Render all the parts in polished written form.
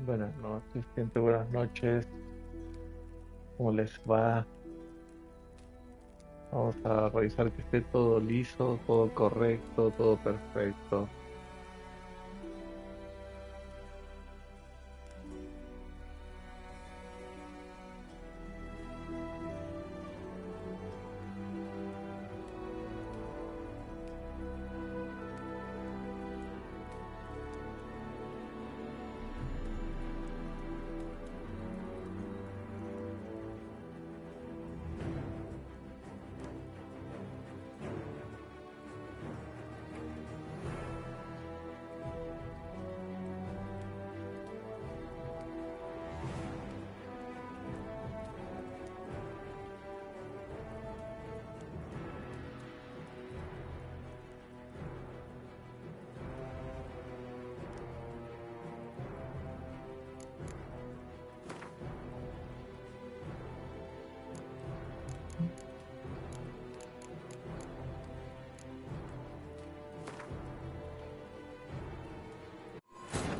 Buenas noches, gente, buenas noches. ¿Cómo les va? Vamos a revisar que esté todo liso, todo correcto, todo perfecto.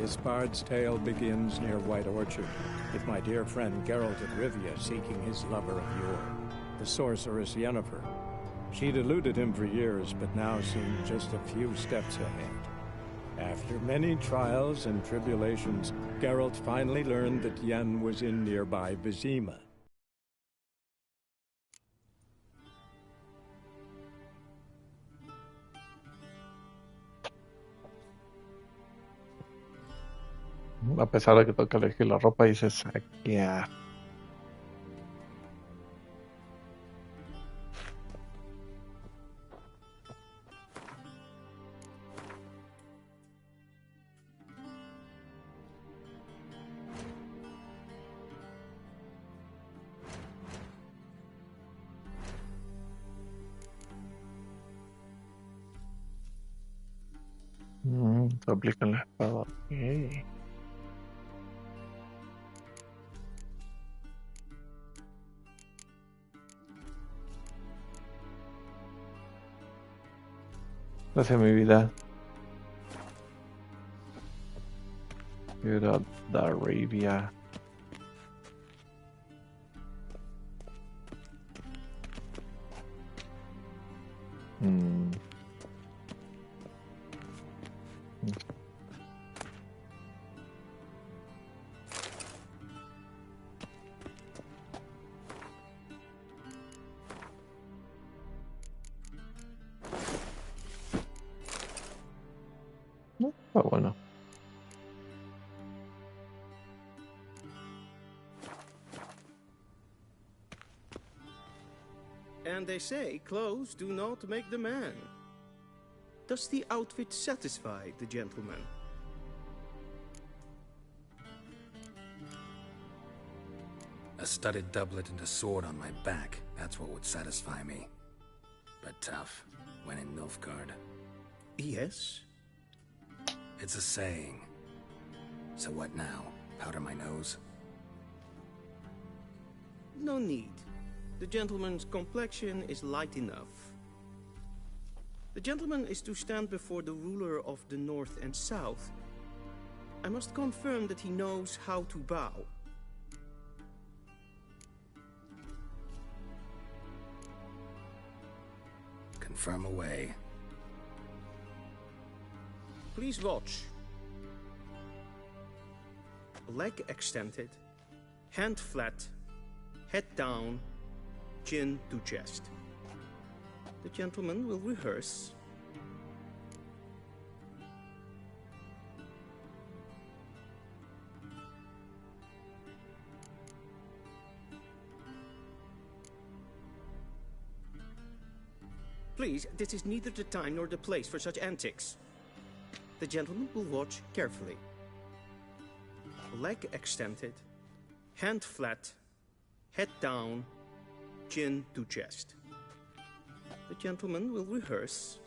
This bard's tale begins near White Orchard, with my dear friend Geralt of Rivia seeking his lover of yore, the sorceress Yennefer. She'd eluded him for years, but now seemed just a few steps ahead. After many trials and tribulations, Geralt finally learned that Yen was in nearby Vizima. A pesar de que toca elegir la ropa, dice saquear. Se aplica en la espada. Ok. Gracias, mi vida. Geralt de Rivia. Bueno. And they say clothes do not make the man. Does the outfit satisfy the gentleman? A studded doublet and a sword on my back, that's what would satisfy me. But tough, when in Nilfgaard. Yes. It's a saying. So what now? Powder my nose? No need. The gentleman's complexion is light enough. The gentleman is to stand before the ruler of the North and South. I must confirm that he knows how to bow. Confirm away. Please watch. Leg extended, hand flat, head down, chin to chest. The gentleman will rehearse. Please, this is neither the time nor the place for such antics. The gentleman will watch carefully. Leg extended, hand flat, head down, chin to chest. The gentleman will rehearse.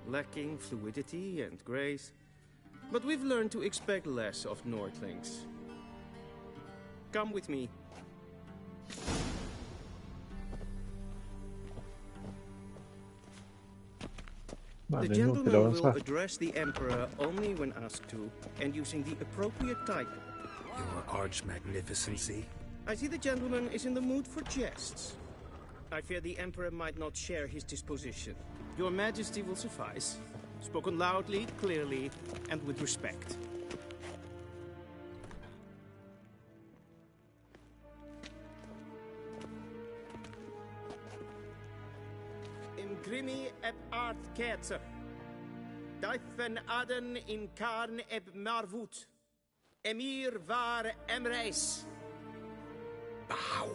Lacking fluidity and grace. But we've learned to expect less of Nordlings. Come with me. The Vale, no, gentleman pero will avanza. address the Emperor only when asked to, and using the appropriate title. Your arch-magnificency? I see the gentleman is in the mood for jests. I fear the Emperor might not share his disposition. Your Majesty will suffice. Spoken loudly, clearly, and with respect. In grimi eb art kerzer. Daifen aden in karn eb marvut. Emir var emreis. Bow!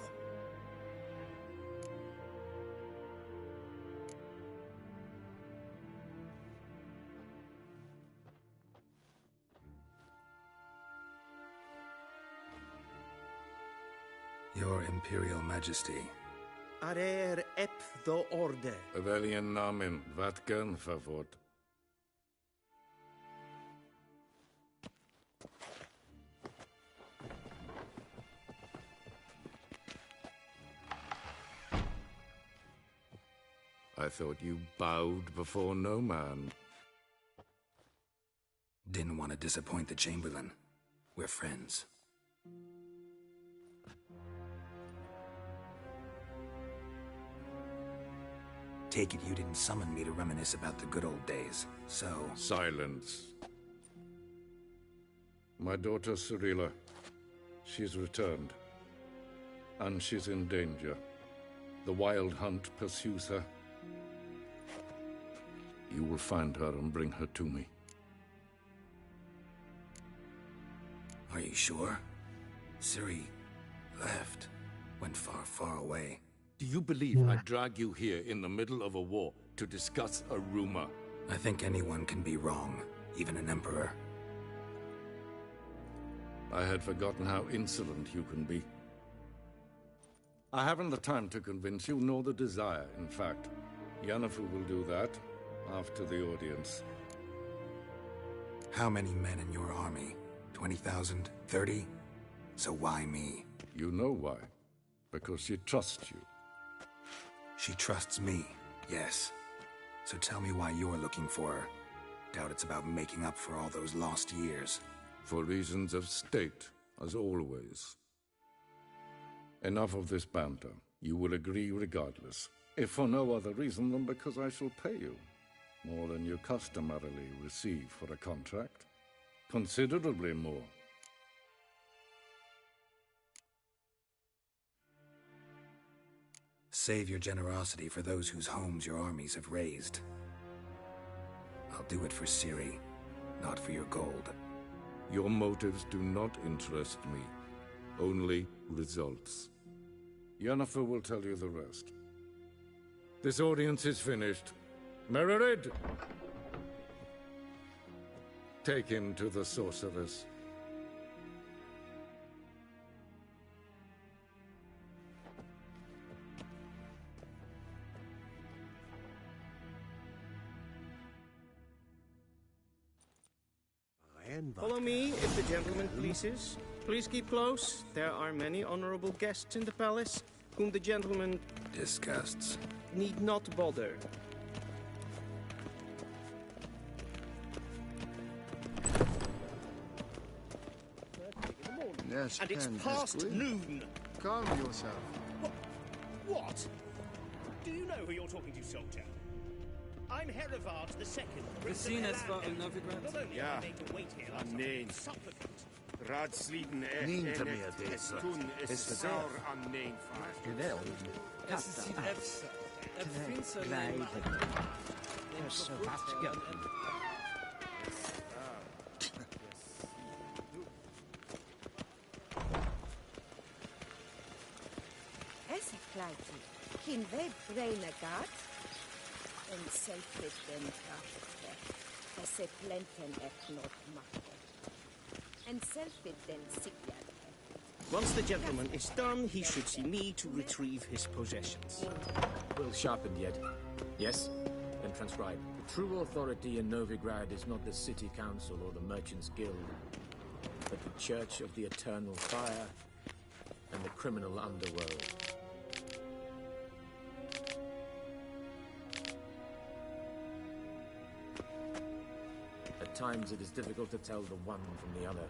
Your Imperial Majesty. Arer ep do orde. Welchen Namen? Wat gern verwort? I thought you bowed before no man. Didn't want to disappoint the Chamberlain. We're friends. Take it you didn't summon me to reminisce about the good old days, so... Silence. My daughter Cyrilla, she's returned. And she's in danger. The Wild Hunt pursues her. You will find her and bring her to me. Are you sure? Ciri left. Went far, far away. Do you believe I drag you here in the middle of a war to discuss a rumor? I think anyone can be wrong, even an emperor. I had forgotten how insolent you can be. I haven't the time to convince you, nor the desire, in fact. Yennefer will do that after the audience. How many men in your army? 20,000? 30? So why me? You know why. Because she trusts you. She trusts me, yes. So tell me why you're looking for her. Doubt it's about making up for all those lost years. For reasons of state, as always. Enough of this banter. You will agree regardless. If for no other reason than because I shall pay you. More than you customarily receive for a contract. Considerably more. Save your generosity for those whose homes your armies have razed. I'll do it for Ciri, not for your gold. Your motives do not interest me. Only results. Yennefer will tell you the rest. This audience is finished. Mererid! Take him to the sorceress. Follow me, if the gentleman pleases. Please keep close. There are many honorable guests in the palace, whom the gentleman Disgusts. need not bother. Yes, And it's Ken, past Esquire. noon. Calm yourself. What? Do you know who you're talking to, soldier? I'm Herivard II. Seen as far in Novigrad? Not only Ja, am I made to wait here aan like some neen. supplicant, Raadsleden Niet en meer het deze. toen Is is het saur aan neen vaart. Geweld. Es sieht finster Gleiche. So wat geld. Essa kleidje, geen wij breine gaat, en zelfs den krachten, dat ze plenten echt nog maken. En zelfs den sikja. once the gentleman is done, he should see me to retrieve his possessions. Well sharpened yet. Yes? Then transcribe. The true authority in Novigrad is not the city council or the merchants' guild, but the Church of the Eternal Fire and the criminal underworld. At times it is difficult to tell the one from the other.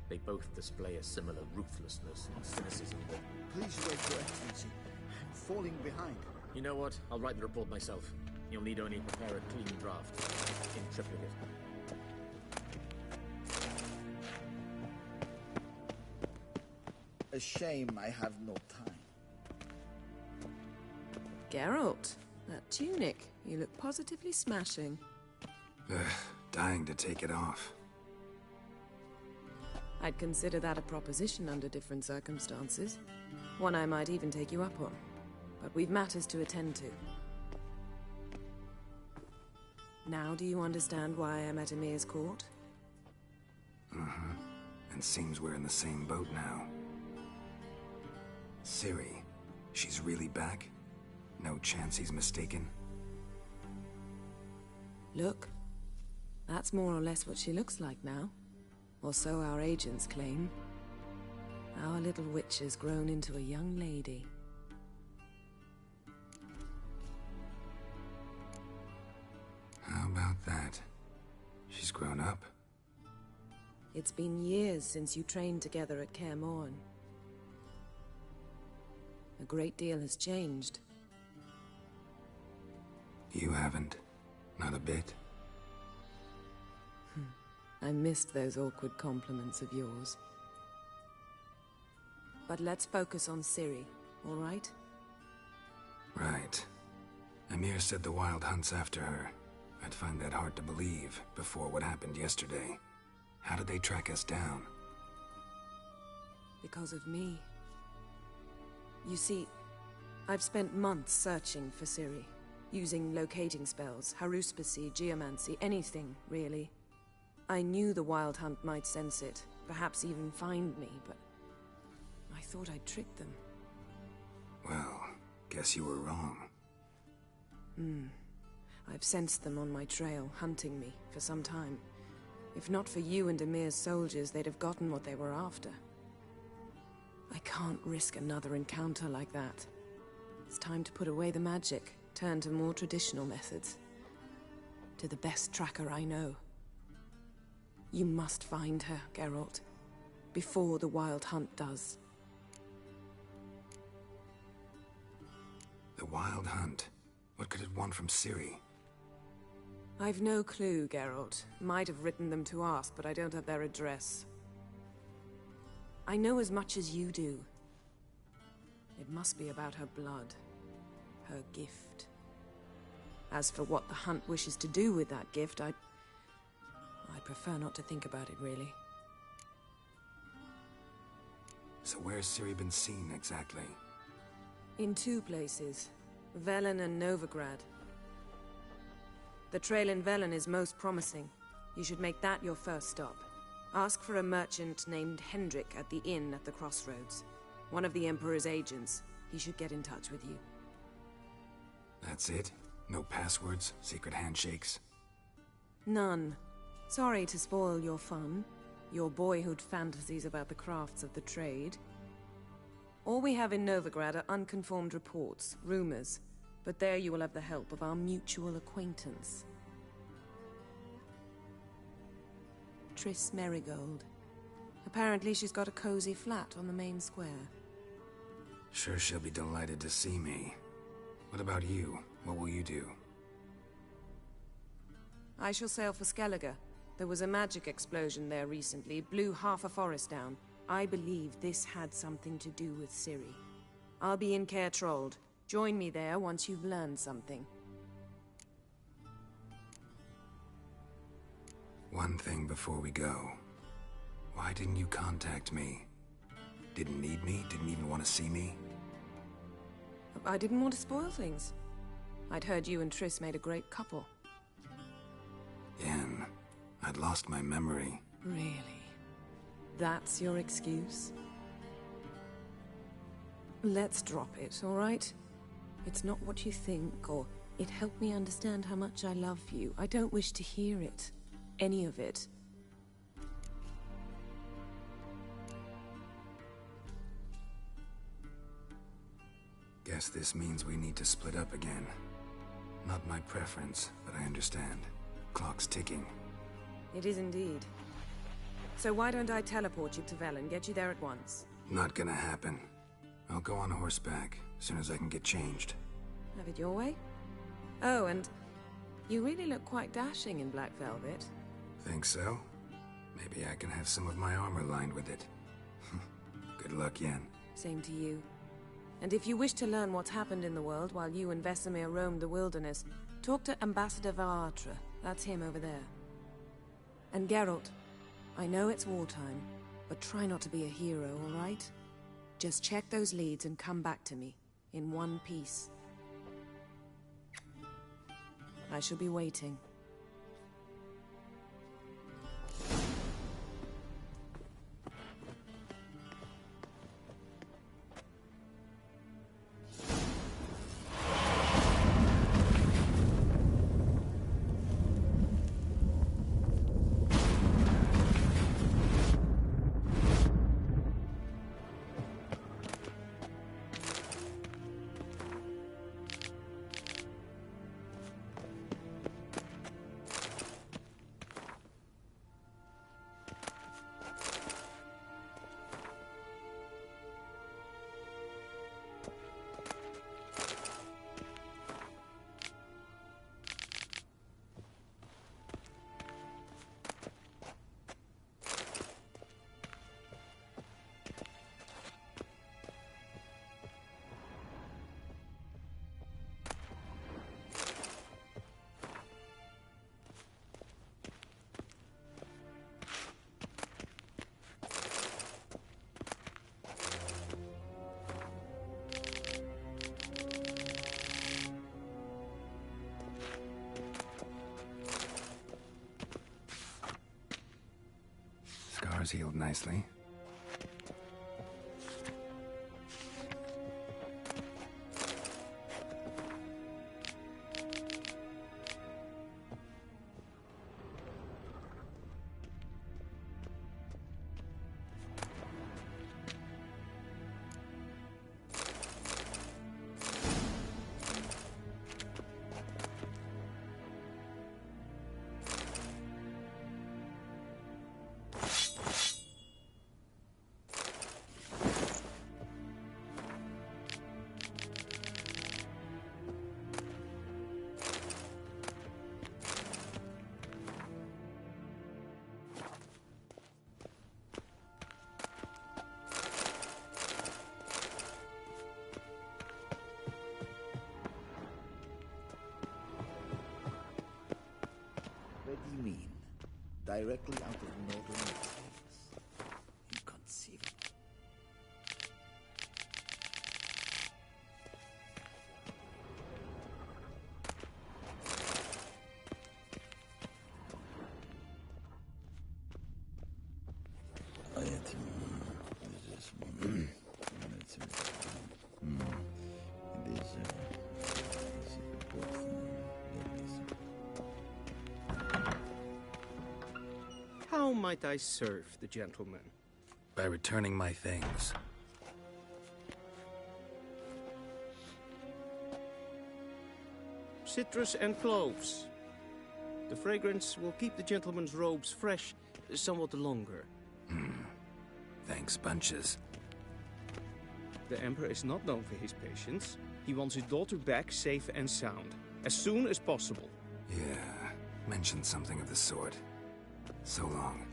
They both display a similar ruthlessness and cynicism, but... Please wait, Your Excellency. I'm falling behind. You know what? I'll write the report myself. You'll need only prepare a clean draft. In triplicate. A shame I have no time. Geralt, that tunic. You look positively smashing. Ugh, dying to take it off. I'd consider that a proposition under different circumstances. One I might even take you up on. But we've matters to attend to. Now do you understand why I'm at Emir's court? Mm-hmm. And seems we're in the same boat now. Ciri, she's really back? No chance he's mistaken? Look, that's more or less what she looks like now. Or so our agents claim. Our little witch has grown into a young lady. How about that? She's grown up. It's been years since you trained together at Kaer Morhen. A great deal has changed. You haven't. Not a bit. I missed those awkward compliments of yours. But let's focus on Ciri, all right? Right. Emir said the Wild Hunt's after her. I'd find that hard to believe before what happened yesterday. How did they track us down? Because of me. You see, I've spent months searching for Ciri, using locating spells, haruspicy, geomancy, anything, really. I knew the Wild Hunt might sense it, perhaps even find me, but I thought I'd tricked them. Well, guess you were wrong. I've sensed them on my trail, hunting me, for some time. If not for you and Emir's soldiers, they'd have gotten what they were after. I can't risk another encounter like that. It's time to put away the magic, turn to more traditional methods. To the best tracker I know. You must find her, Geralt. Before the Wild Hunt does. The Wild Hunt? What could it want from Ciri? I've no clue, Geralt. Might have written them to ask, but I don't have their address. I know as much as you do. It must be about her blood. Her gift. As for what the Hunt wishes to do with that gift, I'd prefer not to think about it, really. So where's Ciri been seen, exactly? In two places. Velen and Novigrad. The trail in Velen is most promising. You should make that your first stop. Ask for a merchant named Hendrik at the inn at the crossroads. One of the Emperor's agents. He should get in touch with you. That's it? No passwords? Secret handshakes? None. Sorry to spoil your fun. Your boyhood fantasies about the crafts of the trade. All we have in Novigrad are unconfirmed reports, rumors. But there you will have the help of our mutual acquaintance. Triss Merigold. Apparently she's got a cozy flat on the main square. Sure she'll be delighted to see me. What about you? What will you do? I shall sail for Skellige. There was a magic explosion there recently, blew half a forest down. I believe this had something to do with Ciri. I'll be in Caer Trold. Join me there once you've learned something. One thing before we go. Why didn't you contact me? Didn't need me? Didn't even want to see me? I didn't want to spoil things. I'd heard you and Triss made a great couple. Yen, I'd lost my memory. Really? That's your excuse? Let's drop it, all right? It's not what you think, or it helped me understand how much I love you. I don't wish to hear it. Any of it. Guess this means we need to split up again. Not my preference, but I understand. Clock's ticking. It is indeed. So why don't I teleport you to Vel and get you there at once? Not gonna happen. I'll go on horseback, as soon as I can get changed. Have it your way? Oh, and you really look quite dashing in black velvet. Think so? Maybe I can have some of my armor lined with it. Good luck, Yen. Same to you. And if you wish to learn what's happened in the world while you and Vesemir roamed the wilderness, talk to Ambassador Varatra. That's him over there. And Geralt, I know it's wartime, but try not to be a hero, all right? Just check those leads and come back to me, in one piece. I shall be waiting. Scars healed nicely. What do you mean? Directly out of the northern landscapes? Inconceivable. How might I serve the gentleman? By returning my things. Citrus and cloves. The fragrance will keep the gentleman's robes fresh somewhat longer. Thanks, bunches. The Emperor is not known for his patience. He wants his daughter back safe and sound, as soon as possible. Yeah, mentioned something of the sort. So long.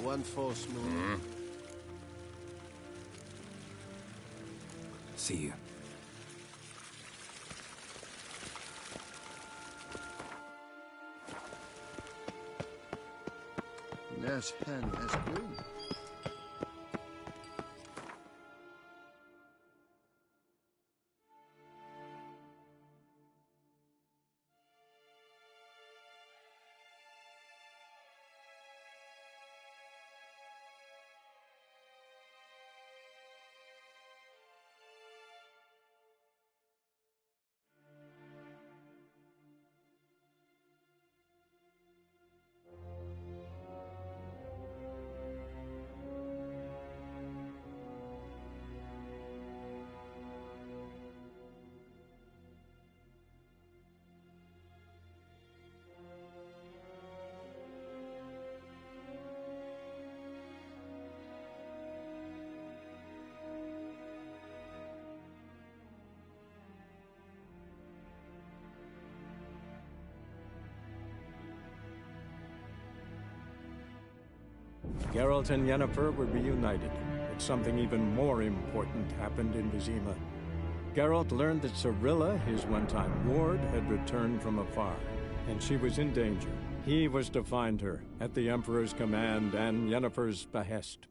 One false move. See you. As hen as queen. Geralt and Yennefer were reunited, but something even more important happened in Vizima. Geralt learned that Cirilla, his one-time ward, had returned from afar, and she was in danger. He was to find her, at the Emperor's command and Yennefer's behest.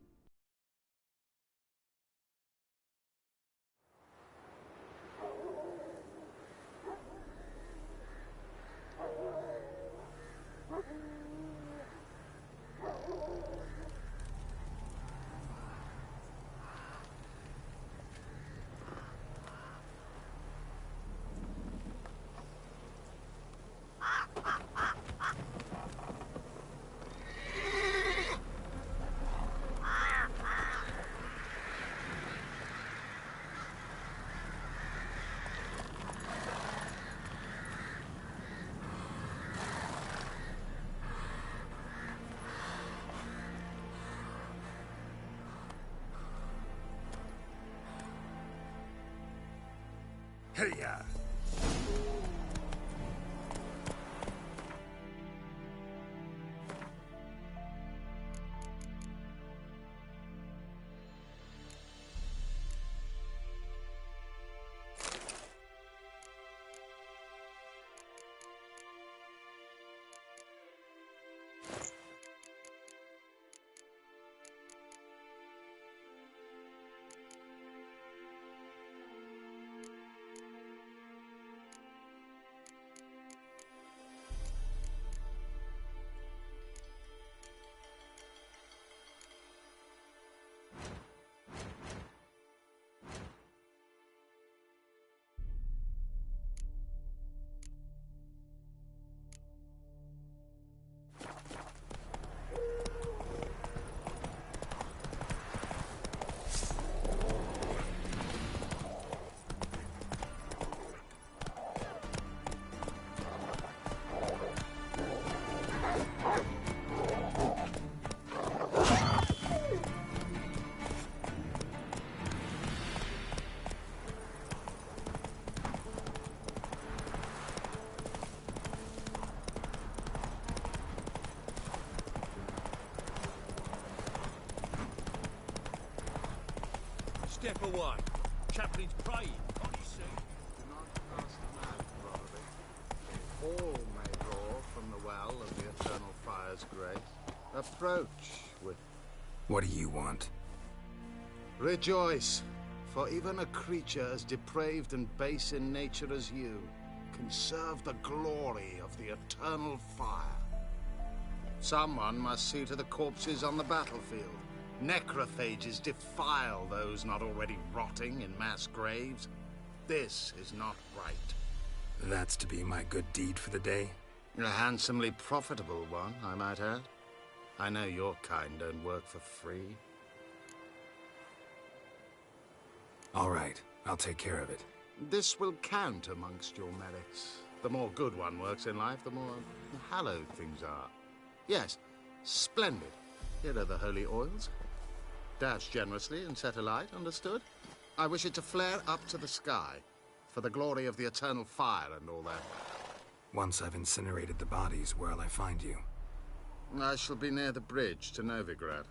Hey-ya! Step away. Chaplain's praying. Can't you see? Do not cast mad, Brother. All may draw from the well of the eternal fire's grace. Approach with... What do you want? Rejoice, for even a creature as depraved and base in nature as you can serve the glory of the eternal fire. Someone must see to the corpses on the battlefield. Necrophages defile those not already rotting in mass graves. This is not right. That's to be my good deed for the day? A handsomely profitable one, I might add. I know your kind don't work for free. All right, I'll take care of it. This will count amongst your merits. The more good one works in life, the more hallowed things are. Yes, splendid. Here are the holy oils. Dash generously and set alight, understood? I wish it to flare up to the sky, for the glory of the eternal fire and all that. Once I've incinerated the bodies, where'll I find you? I shall be near the bridge to Novigrad.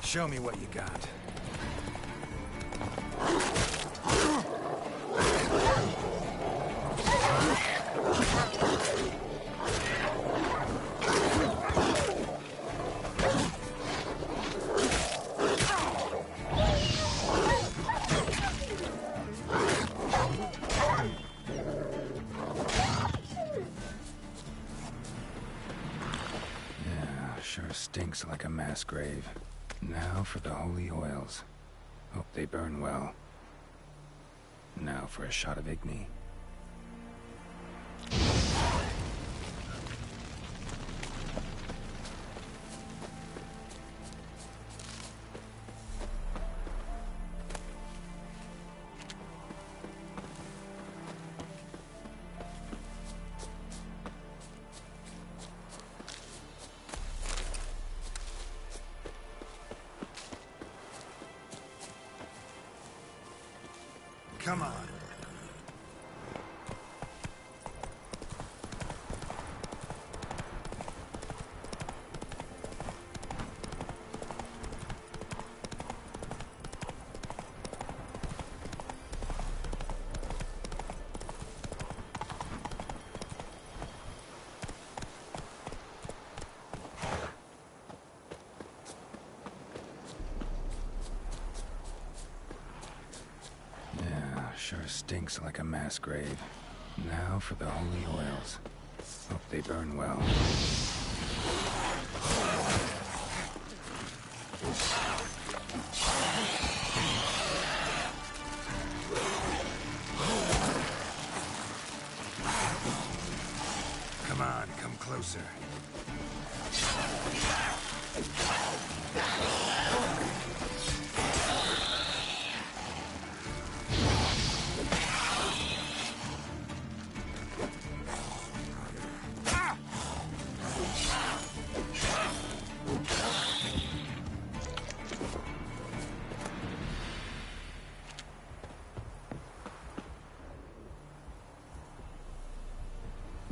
Show me what you got. Yeah, sure stinks like a mass grave. Now for the holy oils. Hope they burn well. Now for a shot of Igni. Come on. Sure stinks like a mass grave. Now for the holy oils. Hope they burn well. Come on, come closer.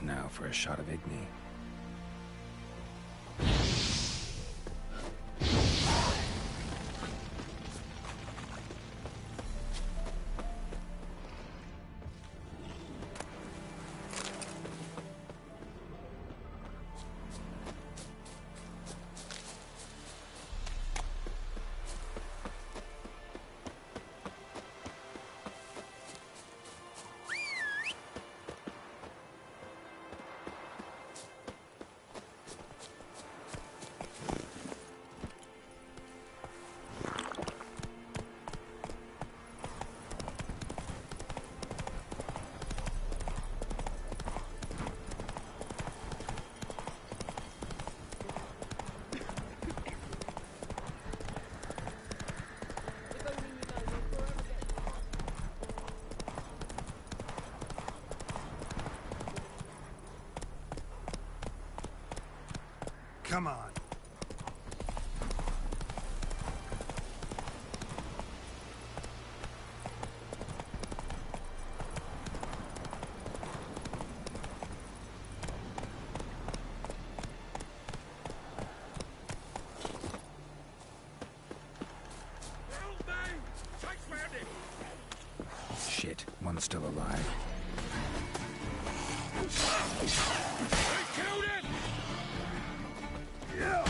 Now for a shot of Igni. Come on. Shit, one's still alive. They killed him! Yeah.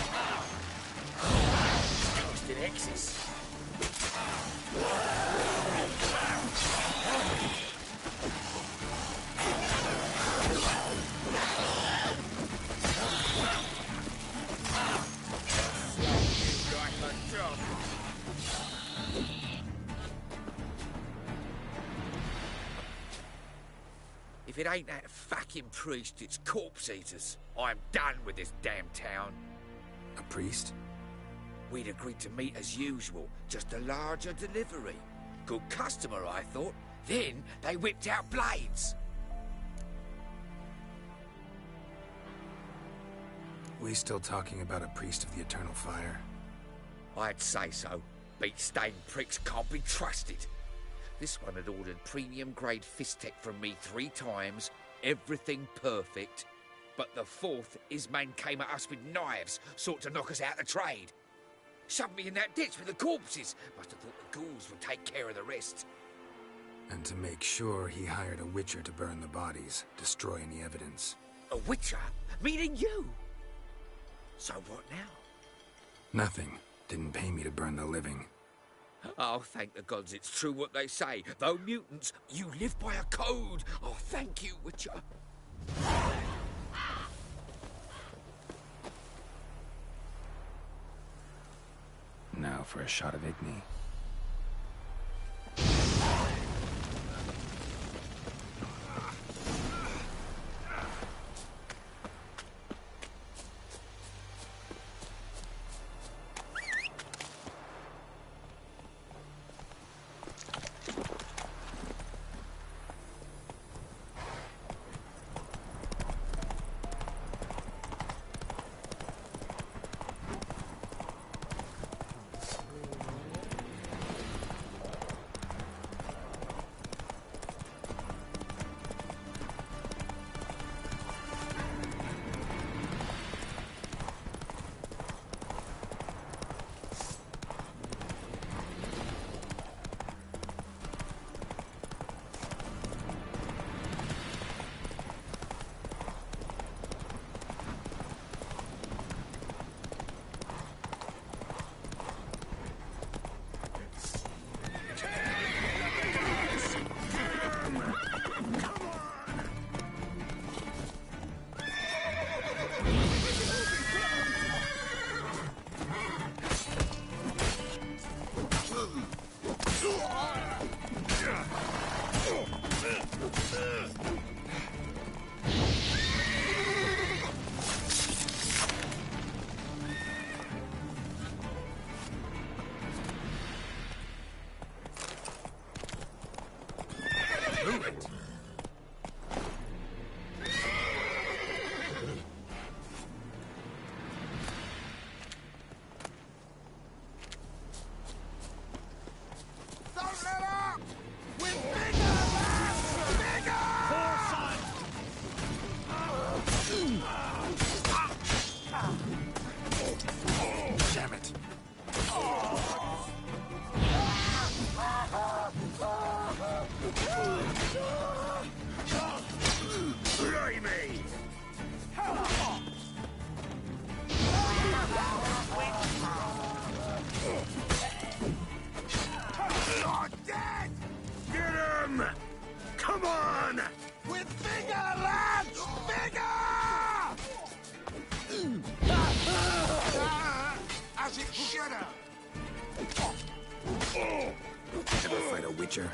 Ghosted X's. If it ain't that fucking priest, it's corpse eaters. I'm done with this damn town. A priest? We'd agreed to meet as usual, just a larger delivery. Good customer, I thought. Then they whipped out blades. We still talking about a priest of the eternal fire? I'd say so. Beat-stained pricks can't be trusted. This one had ordered premium-grade fist tech from me 3 times, everything perfect. But the 4th, his men came at us with knives, sought to knock us out of trade. Shoved me in that ditch with the corpses. Must have thought the ghouls would take care of the rest. And to make sure, he hired a witcher to burn the bodies, destroy any evidence. A witcher? Meaning you? So what now? Nothing. Didn't pay me to burn the living. Oh, thank the gods it's true what they say. Though mutants, you live by a code. Oh, thank you, Witcher. Now for a shot of Igni. Ever fight a Witcher?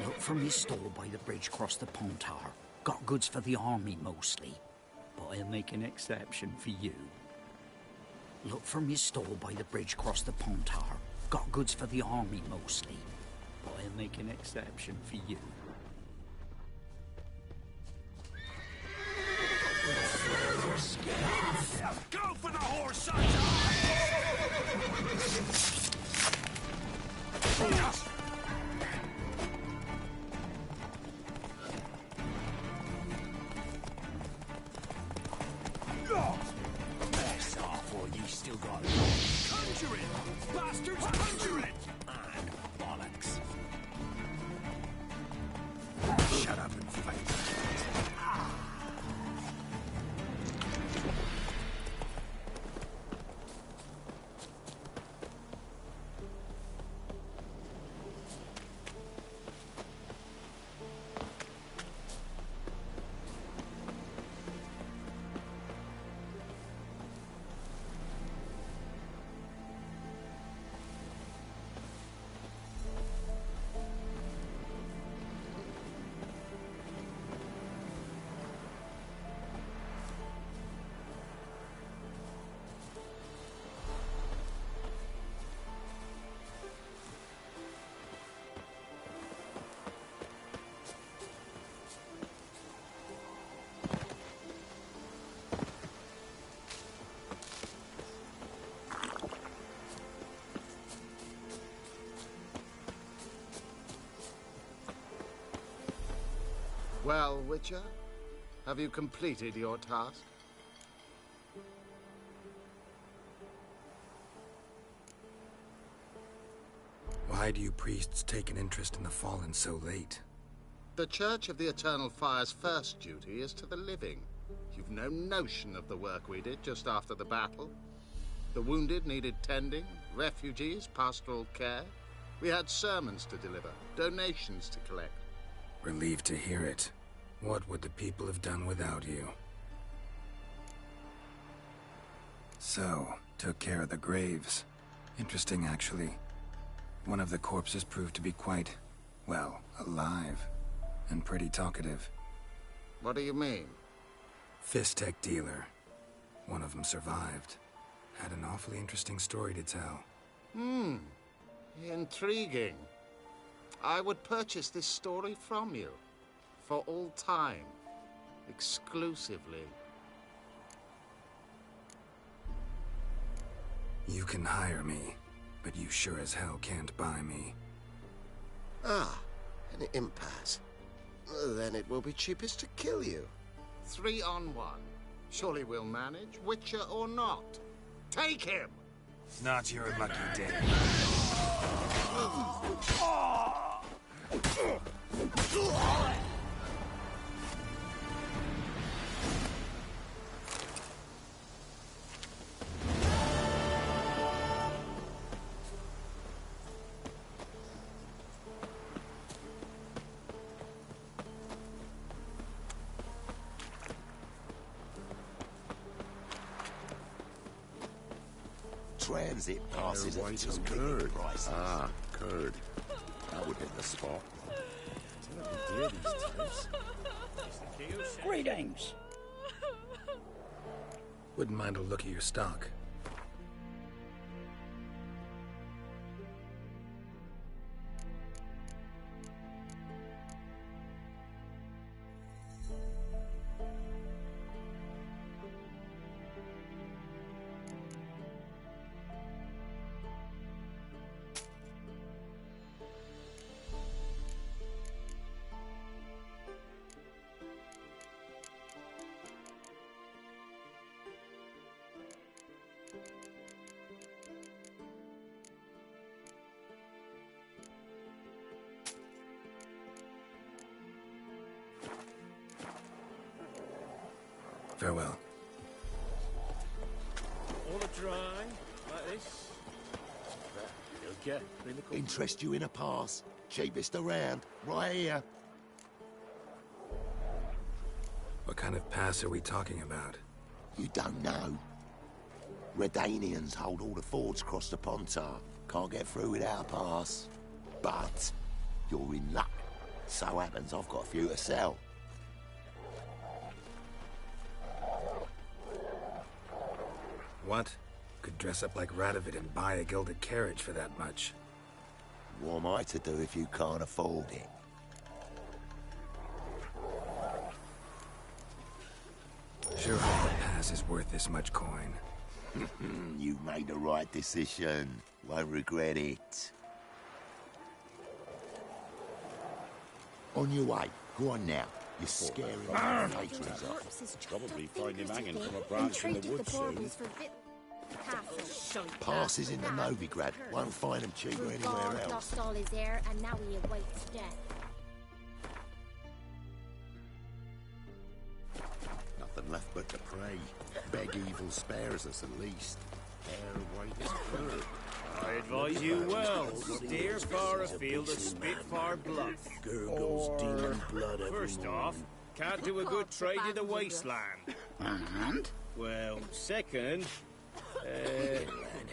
Look from his stall by the bridge across the Pontar. Got goods for the army mostly, but I'll make an exception for you. Look from his stall by the bridge across the Pontar. Got goods for the army mostly, but I'll make an exception for you. Go for the horse, Mess off, or you still got... Conjure it! Bastards, conjure it! And bollocks. Shut up and fight. Well, Witcher, have you completed your task? Why do you priests take an interest in the fallen so late? The Church of the Eternal Fire's first duty is to the living. You've no notion of the work we did just after the battle. The wounded needed tending, refugees, pastoral care. We had sermons to deliver, donations to collect. Relieved to hear it. What would the people have done without you? So, took care of the graves. Interesting, actually. One of the corpses proved to be quite, well, alive. And pretty talkative. What do you mean? Fistech dealer. One of them survived. Had an awfully interesting story to tell. Intriguing. I would purchase this story from you. For all time. Exclusively. You can hire me, but you sure as hell can't buy me. Ah, an impasse. Then it will be cheapest to kill you. 3 on 1. Surely we'll manage, Witcher or not. Take him! Not your lucky day. transit passes at white as too curd. big prices. Ah, curd. That would hit the spot. Greetings. Wouldn't mind a look at your stock. Farewell. All a dry, like this. You'll get clinical. Interest you in a pass? Cheapest around, right here. What kind of pass are we talking about? You don't know. Redanians hold all the fords across the Pontar. Can't get through without a pass. But you're in luck. So happens I've got a few to sell. What? Could dress up like Radovid and buy a gilded carriage for that much. What am I to do if you can't afford it? Sure hope the pass is worth this much coin. You made the right decision. Won't regret it. On your way. Go on now. You're scaring the patrons off. Probably find him hanging from a branch in the woods soon. Passes in the Novigrad. Won't find them cheaper anywhere else. Lost all his heir, and now he awaits death. Nothing left but to pray. Beg evil spares us at least. Hair white as curd. I advise you well. Steer far afield of Spitfire Bluff. Gurgles demon blood First off, can't do a good trade in the wasteland. And? Well, second,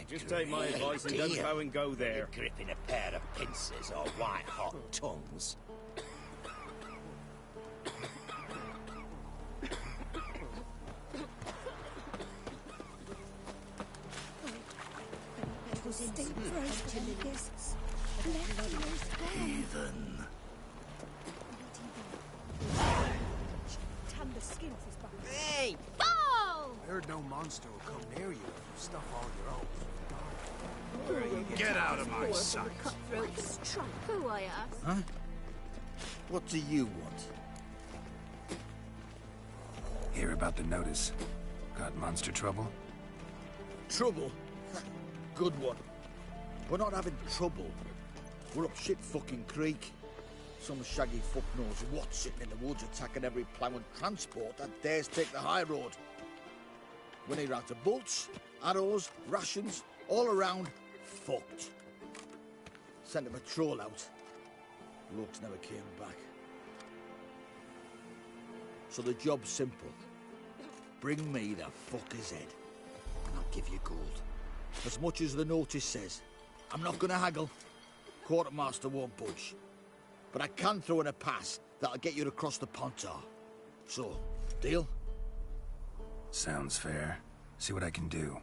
just take my advice and don't go and go there. Gripping a pair of pincers or white-hot tongues. Heathen. Hey! Oh! I heard no monster will come near you if you stuff all your own. Get out of my sight. Who I ask? Huh? What do you want? Hear about the notice. Got monster trouble? Trouble? Good one. We're not having trouble. We're up shit fucking creek. Some shaggy fuck knows what sitting in the woods attacking every plough and transport that dares take the high road. When they out of bolts, arrows, rations, all around, fucked. Sent a patrol out. Blokes never came back. So the job's simple. Bring me the fucker's head, and I'll give you gold. As much as the notice says. I'm not gonna haggle. Quartermaster won't budge. But I can throw in a pass that'll get you across the Pontar. So, deal? Sounds fair. See what I can do.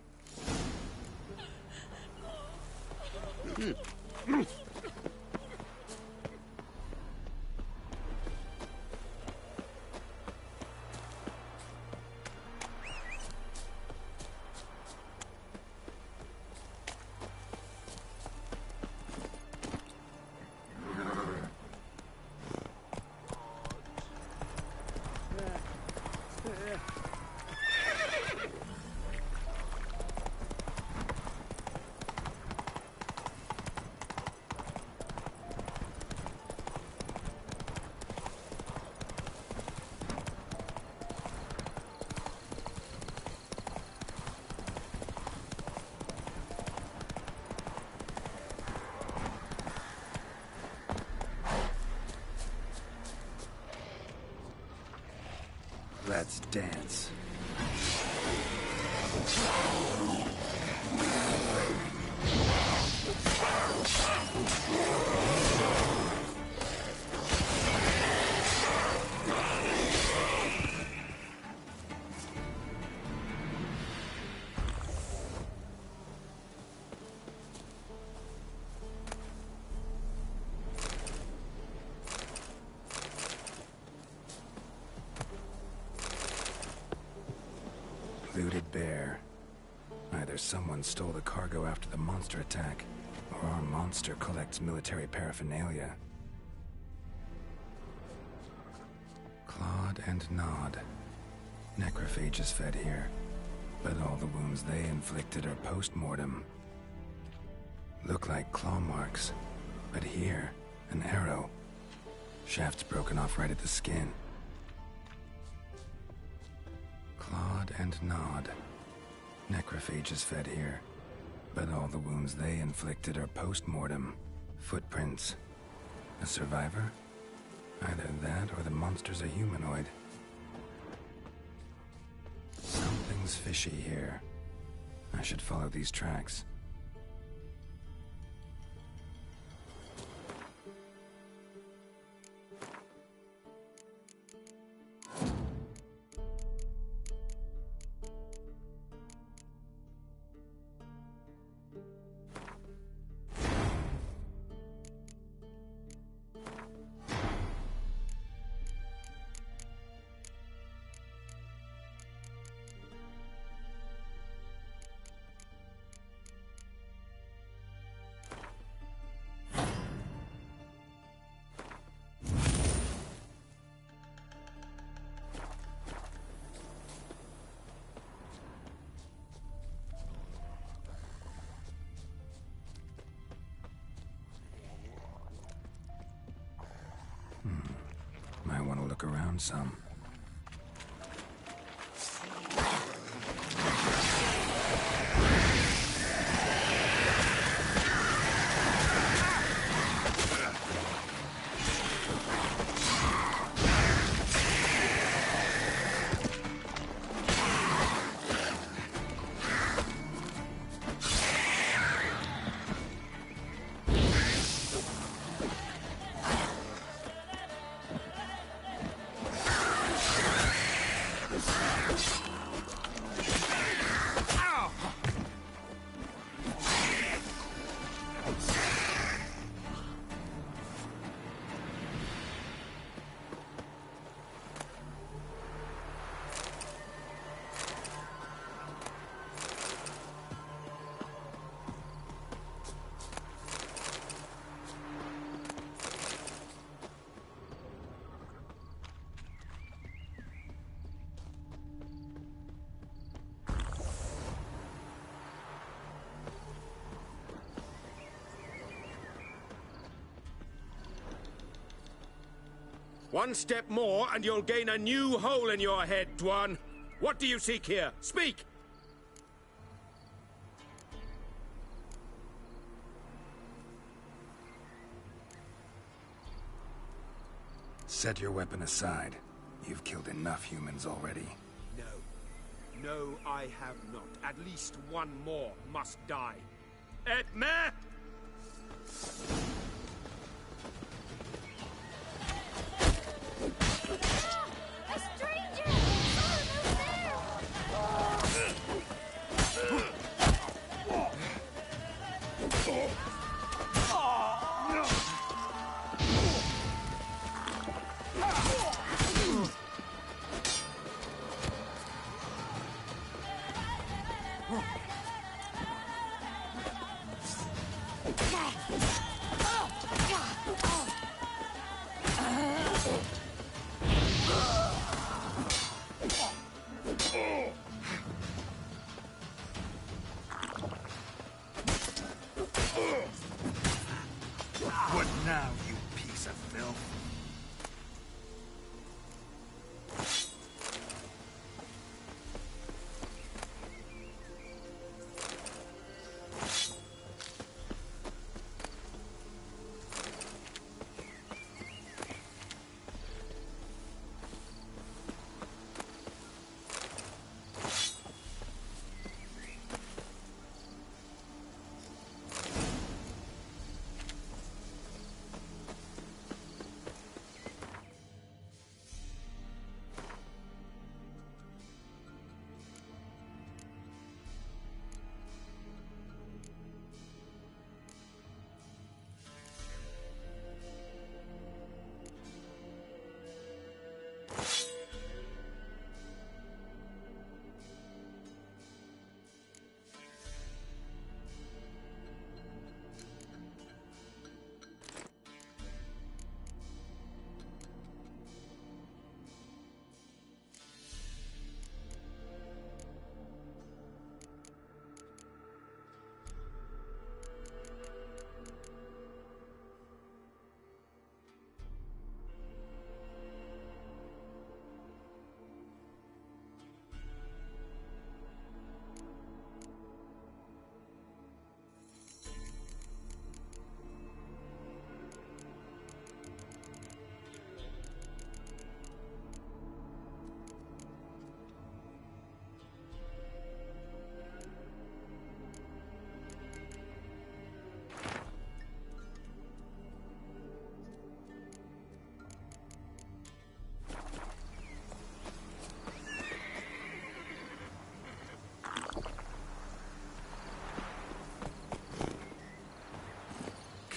Let's dance. Looted bear. Either someone stole the cargo after the monster attack, or our monster collects military paraphernalia. Clawed and gnawed. Necrophages fed here, but all the wounds they inflicted are post-mortem. Look like claw marks, but here, an arrow. Shaft's broken off right at the skin. Clawed and gnawed. Necrophages fed here, but all the wounds they inflicted are post-mortem. Footprints. A survivor? Either that or the monster's a humanoid. Something's fishy here. I should follow these tracks. Might want to look around some. One step more, and you'll gain a new hole in your head, Dwan. What do you seek here? Speak! Set your weapon aside. You've killed enough humans already. No. No, I have not. At least one more must die. Etme! A stranger! Someone there! What now, you piece of filth?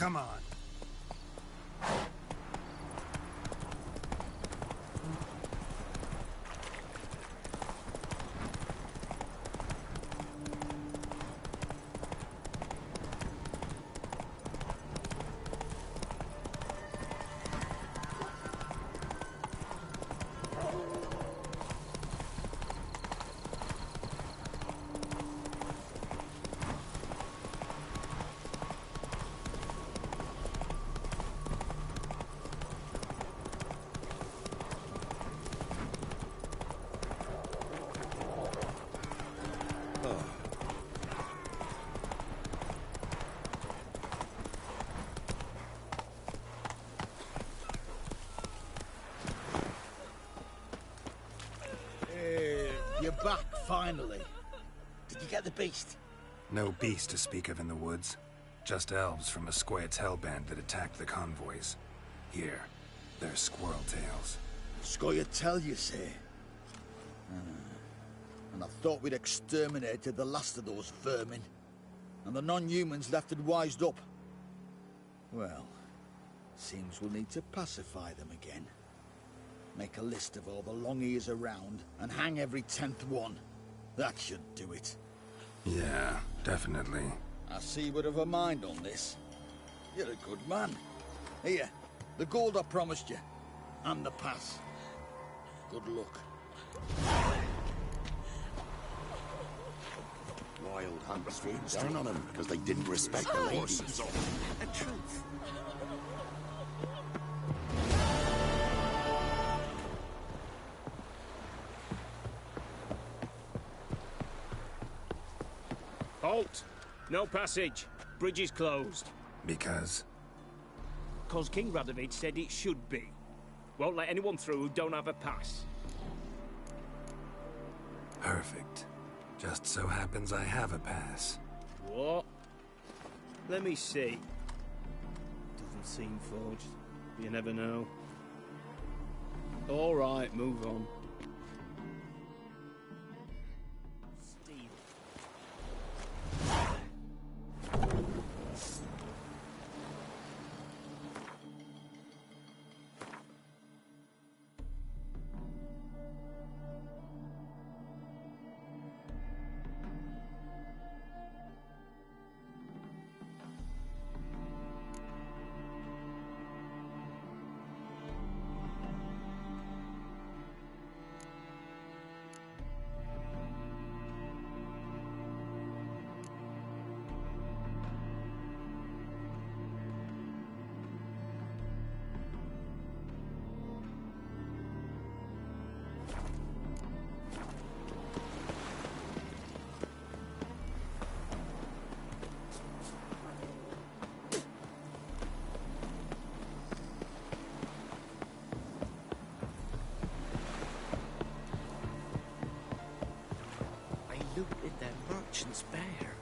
Come on. You're back, finally. Did you get the beast? No beast to speak of in the woods. Just elves from a Squared's hellband that attacked the convoys. Here, they're squirrel tails. Scoia'tael, you say? And I thought we'd exterminated the last of those vermin. And the non-humans left it wised up. Well, seems we'll need to pacify them again. Make a list of all the long ears around and hang every 10th one. That should do it. Yeah, definitely. I see you would have a mind on this. You're a good man. Here, the gold I promised you. And the pass. Good luck. Wild hunts came down on them because they didn't respect the ladies. A truth. Halt! No passage. Bridge is closed. Because? 'Cause King Radovid said it should be. Won't let anyone through who don't have a pass. Perfect. Just so happens I have a pass. What? Let me see. Doesn't seem forged. You never know. All right, move on. Merchant's bear.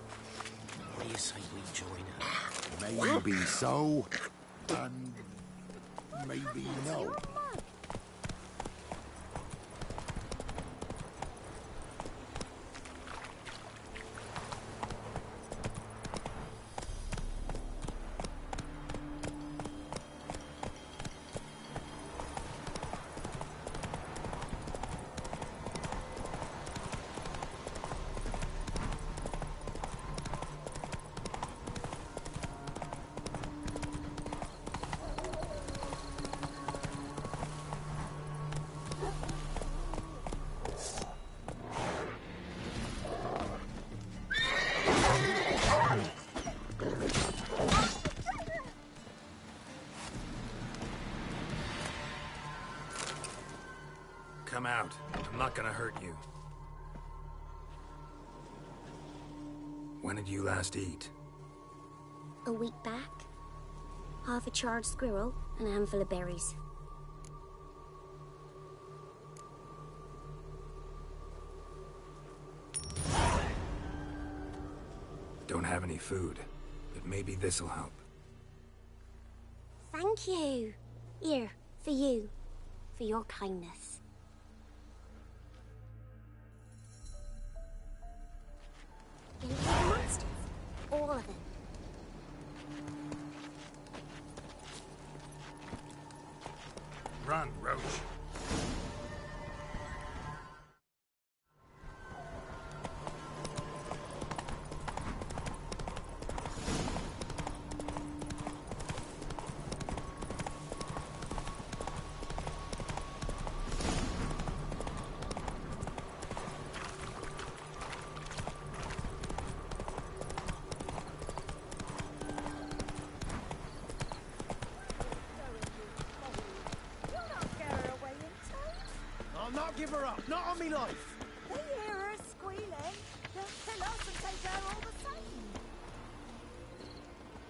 What do you say we join her? Maybe so, and maybe no. Come out. I'm not gonna hurt you. When did you last eat? A week back. Half a charred squirrel and a handful of berries. Don't have any food, but maybe this'll help. Thank you. Here, for you. For your kindness. Gonna kill the monsters. All of them. approach. I'll not give her up, not on me life. They hear her squealing. They'll kill us and take her all the same.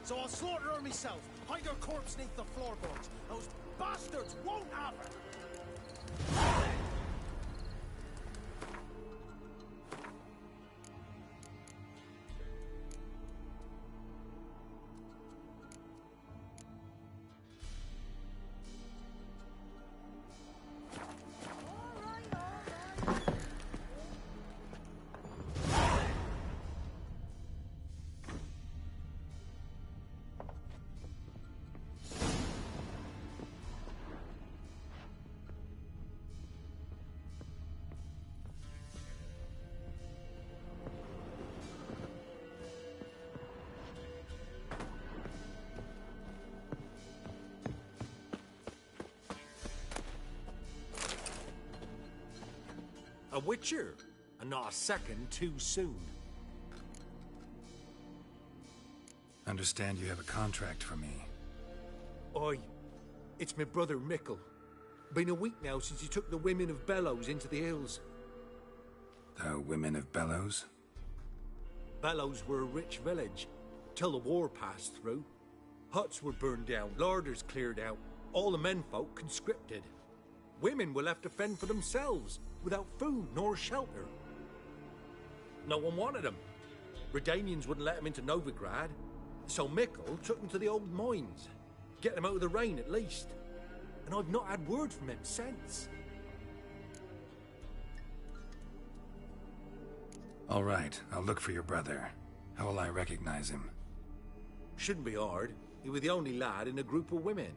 So I'll slaughter her myself, hide her corpse neath the floorboards. Those bastards won't have her. A witcher, and not a second too soon. Understand you have a contract for me. Oi, it's my brother Mickle. Been a week now since he took the women of Bellows into the hills. The women of Bellows? Bellows were a rich village, till the war passed through. Huts were burned down, larders cleared out, all the menfolk conscripted. Women were left to fend for themselves, without food nor shelter. No one wanted them. Redanians wouldn't let them into Novigrad, so Mickle took them to the old mines. Get them out of the rain at least. And I've not had word from him since. All right, I'll look for your brother. How will I recognize him? Shouldn't be hard. He was the only lad in a group of women.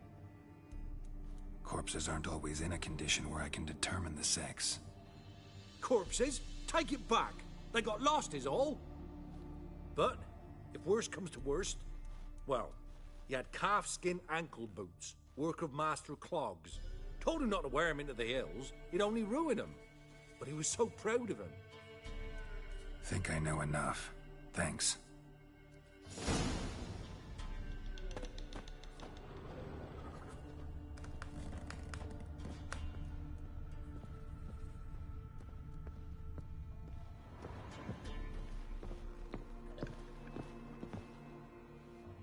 Corpses aren't always in a condition where I can determine the sex. Corpses? Take it back. They got lost is all. But, if worst comes to worst, well, he had calfskin ankle boots, work of Master Clogs. Told him not to wear him into the hills, he'd only ruin him. But he was so proud of him. Think I know enough. Thanks.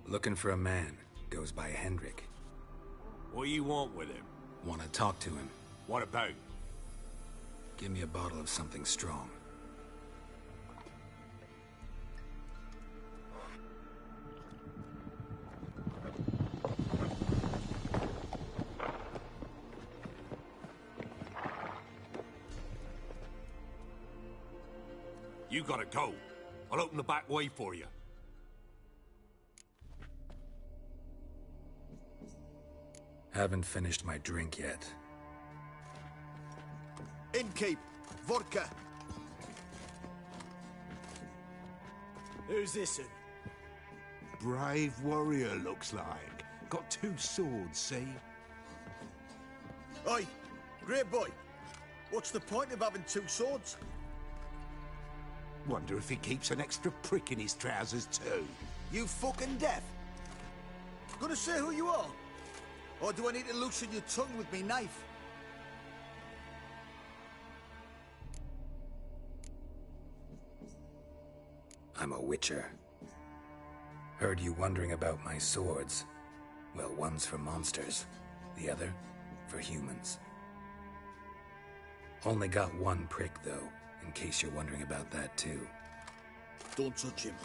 Looking for a man. Goes by Hendrik. What do you want with him? Want to talk to him. What about? Give me a bottle of something strong. You gotta go. I'll open the back way for you. Haven't finished my drink yet. Innkeep, vodka. Who's this one? Brave warrior, looks like. Got 2 swords, see? Oi, great boy. What's the point of having 2 swords? Wonder if he keeps an extra prick in his trousers too. You fucking deaf? Gonna say who you are? Or do I need to loosen your tongue with me knife? I'm a witcher. Heard you wondering about my swords. Well, one's for monsters, the other for humans. Only got 1 prick, though, in case you're wondering about that, too. Don't touch him.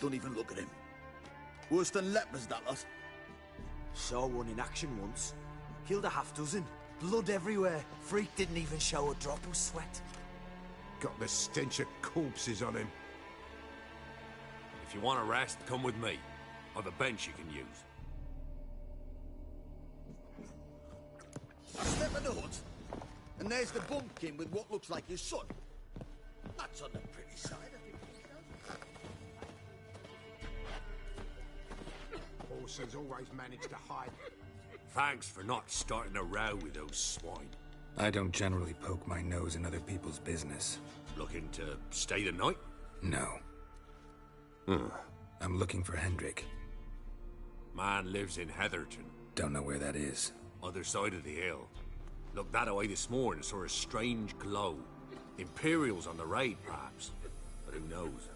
Don't even look at him. Worse than lepers, that lot. Saw one in action once. Killed a half-dozen. Blood everywhere. Freak didn't even show a drop of sweat. Got the stench of corpses on him. If you want a rest, come with me. Or the bench you can use. And there's the bumpkin with what looks like his son. That's on the pretty side, I think. Horses always manage to hide. Thanks for not starting a row with those swine. I don't generally poke my nose in other people's business. Looking to stay the night? No. I'm looking for Hendrik. Man lives in Heatherton. Don't know where that is. Other side of the hill. Looked that away this morning, saw a strange glow. Imperials on the raid, perhaps. But who knows?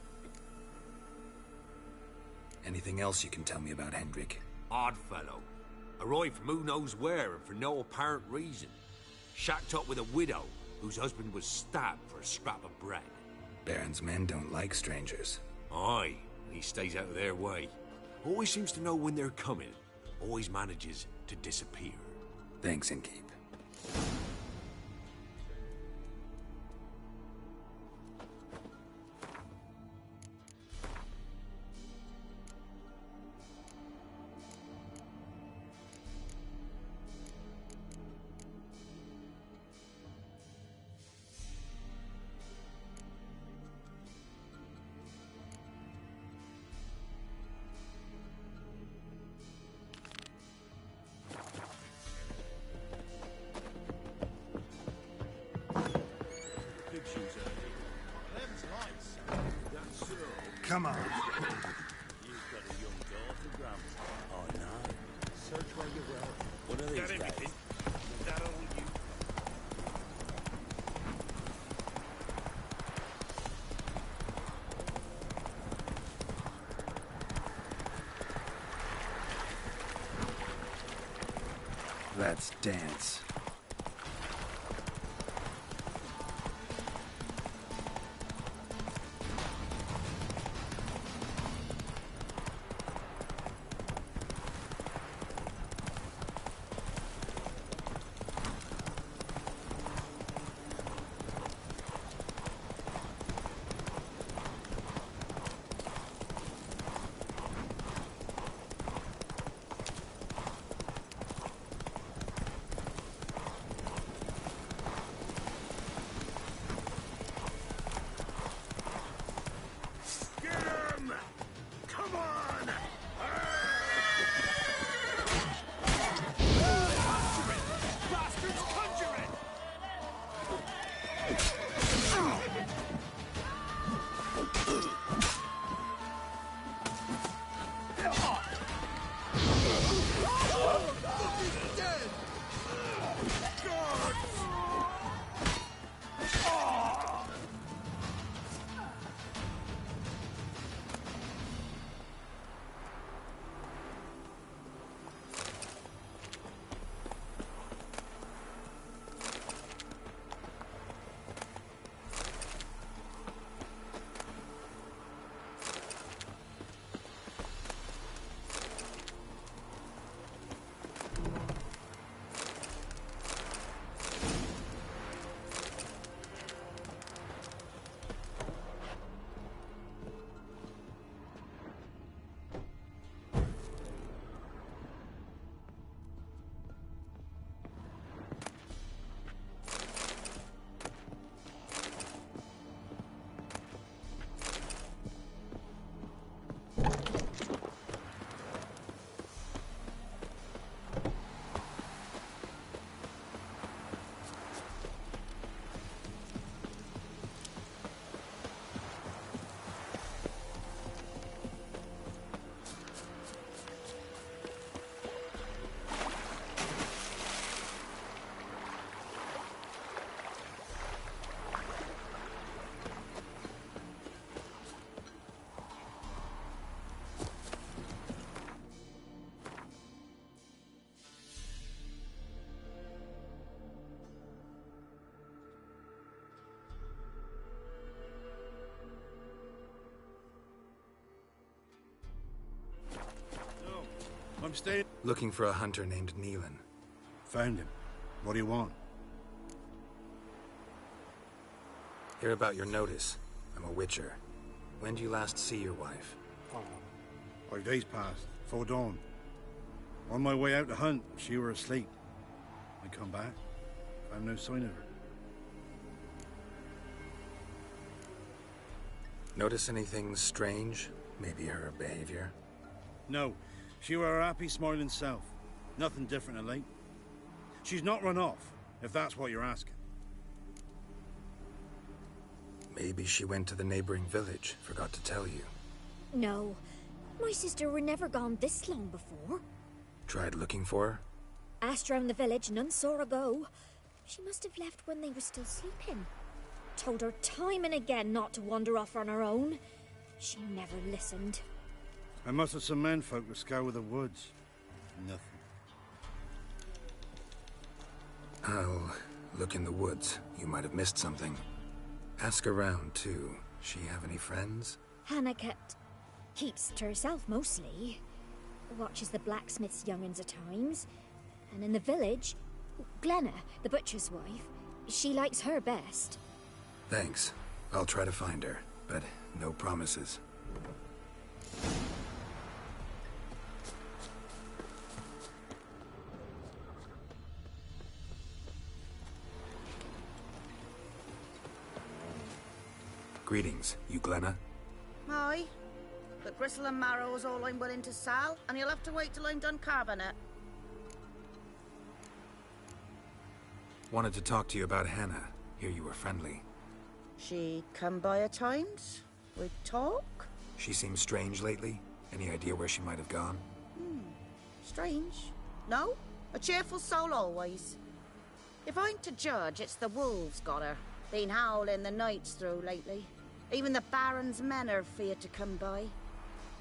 Anything else you can tell me about Hendrik? Odd fellow. Arrived from who knows where and for no apparent reason. Shacked up with a widow whose husband was stabbed for a scrap of bread. Baron's men don't like strangers. Aye, he stays out of their way. Always seems to know when they're coming. Always manages to disappear. Thanks, Innkeep. Come on. You've got a young daughter, Grandpa. Oh, no. Search where you will. One of these days. Is that all you? Let's dance. I'm staying. Looking for a hunter named Neelan. Found him. What do you want? Hear about your notice. I'm a witcher. When did you last see your wife? 5 days passed, 'fore dawn. On my way out to hunt, she were asleep. I come back, found no sign of her. Notice anything strange? Maybe her behavior? No. She were a happy, smiling self. Nothing different of late. She's not run off, if that's what you're asking. Maybe she went to the neighboring village, forgot to tell you. No. My sister were never gone this long before. Tried looking for her? Asked round the village, none saw her go. She must have left when they were still sleeping. Told her time and again not to wander off on her own. She never listened. I must have some menfolk to scour the woods. Nothing. I'll look in the woods. You might have missed something. Ask around, too. She have any friends? Hannah keeps to herself mostly. Watches the blacksmith's young'uns at times. And in the village, Glenna, the butcher's wife, she likes her best. Thanks. I'll try to find her, but no promises. Greetings. You Glenna? Aye. But gristle and marrow is all I'm willing to sell, and you'll have to wait till I'm done carving it. Wanted to talk to you about Hannah. Hear you were friendly. She come by at times? We'd talk? She seems strange lately. Any idea where she might have gone? Strange. No? A cheerful soul always. If I'm to judge, it's the wolves got her. Been howling the nights through lately. Even the Baron's men are feared to come by.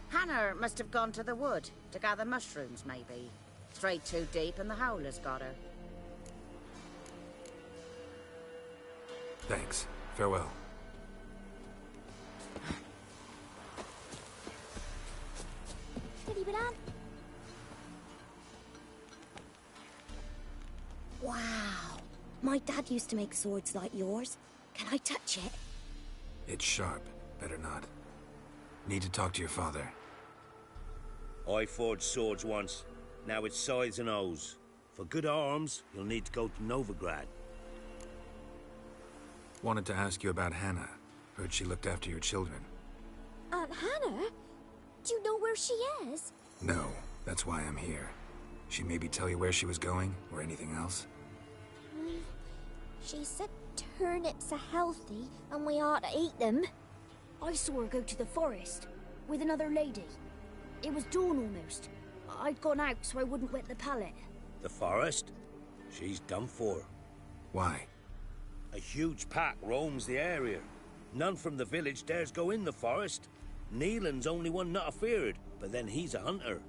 Hannah must have gone to the wood, to gather mushrooms, maybe. Strayed too deep and the howlers got her. Thanks. Farewell. Wow. My dad used to make swords like yours. Can I touch it? It's sharp. Better not. Need to talk to your father. I forged swords once. Now it's scythes and hoes. For good arms, you'll need to go to Novigrad. Wanted to ask you about Hannah. Heard she looked after your children. Aunt Hannah? Do you know where she is? No, that's why I'm here. She maybe tell you where she was going, or anything else? She said turnips are healthy, and we ought to eat them. I saw her go to the forest, with another lady. It was dawn almost. I'd gone out so I wouldn't wet the pallet. The forest? She's done for. Why? A huge pack roams the area. None from the village dares go in the forest. Neelan's only one not afeared, but then he's a hunter.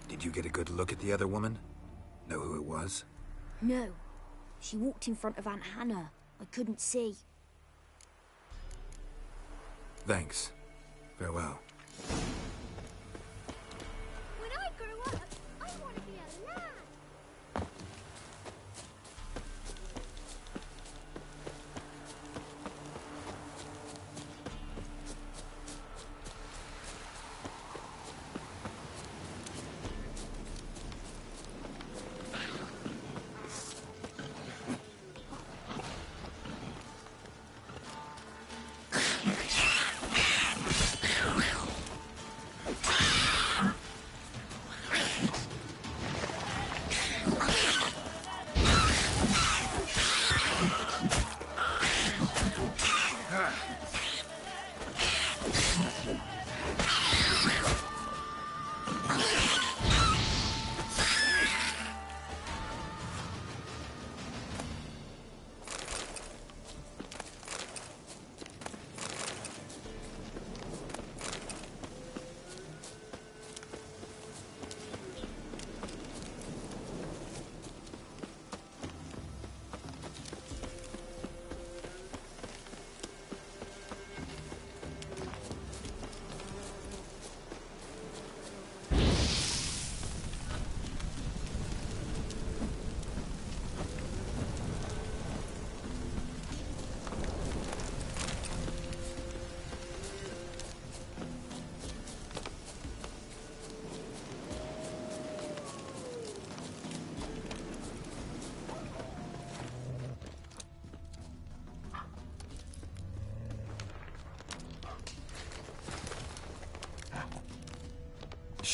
Did you get a good look at the other woman? Know who it was? No. She walked in front of Aunt Hannah. I couldn't see. Thanks. Farewell. When I grow up, I want to be a lad.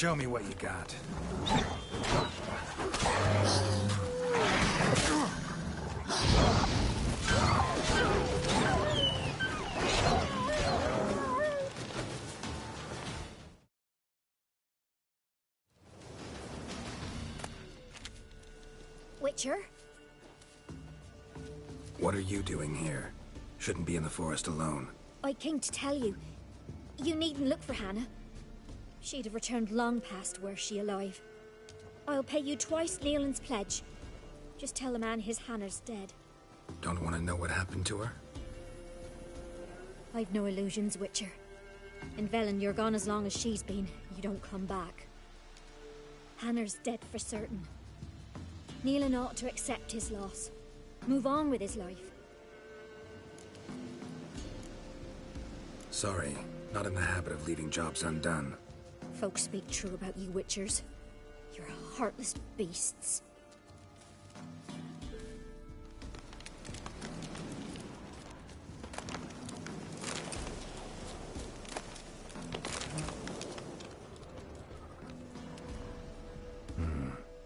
Show me what you got. Witcher? What are you doing here? Shouldn't be in the forest alone. I came to tell you. You needn't look for Hannah. She'd have returned long past were she alive. I'll pay you twice Nealon's pledge. Just tell the man his Hannah's dead. Don't want to know what happened to her? I've no illusions, Witcher. In Velen, you're gone as long as she's been. You don't come back. Hannah's dead for certain. Nealon ought to accept his loss. Move on with his life. Sorry, not in the habit of leaving jobs undone. Folks speak true about you Witchers. You're heartless beasts.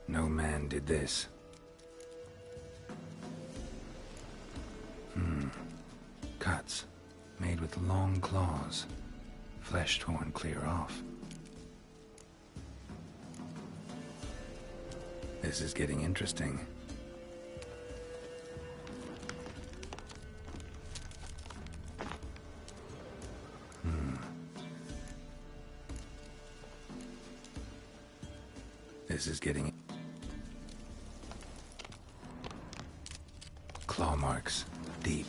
No man did this. Cuts. Made with long claws. Flesh torn clear off. This is getting interesting. This is getting... Claw marks. Deep.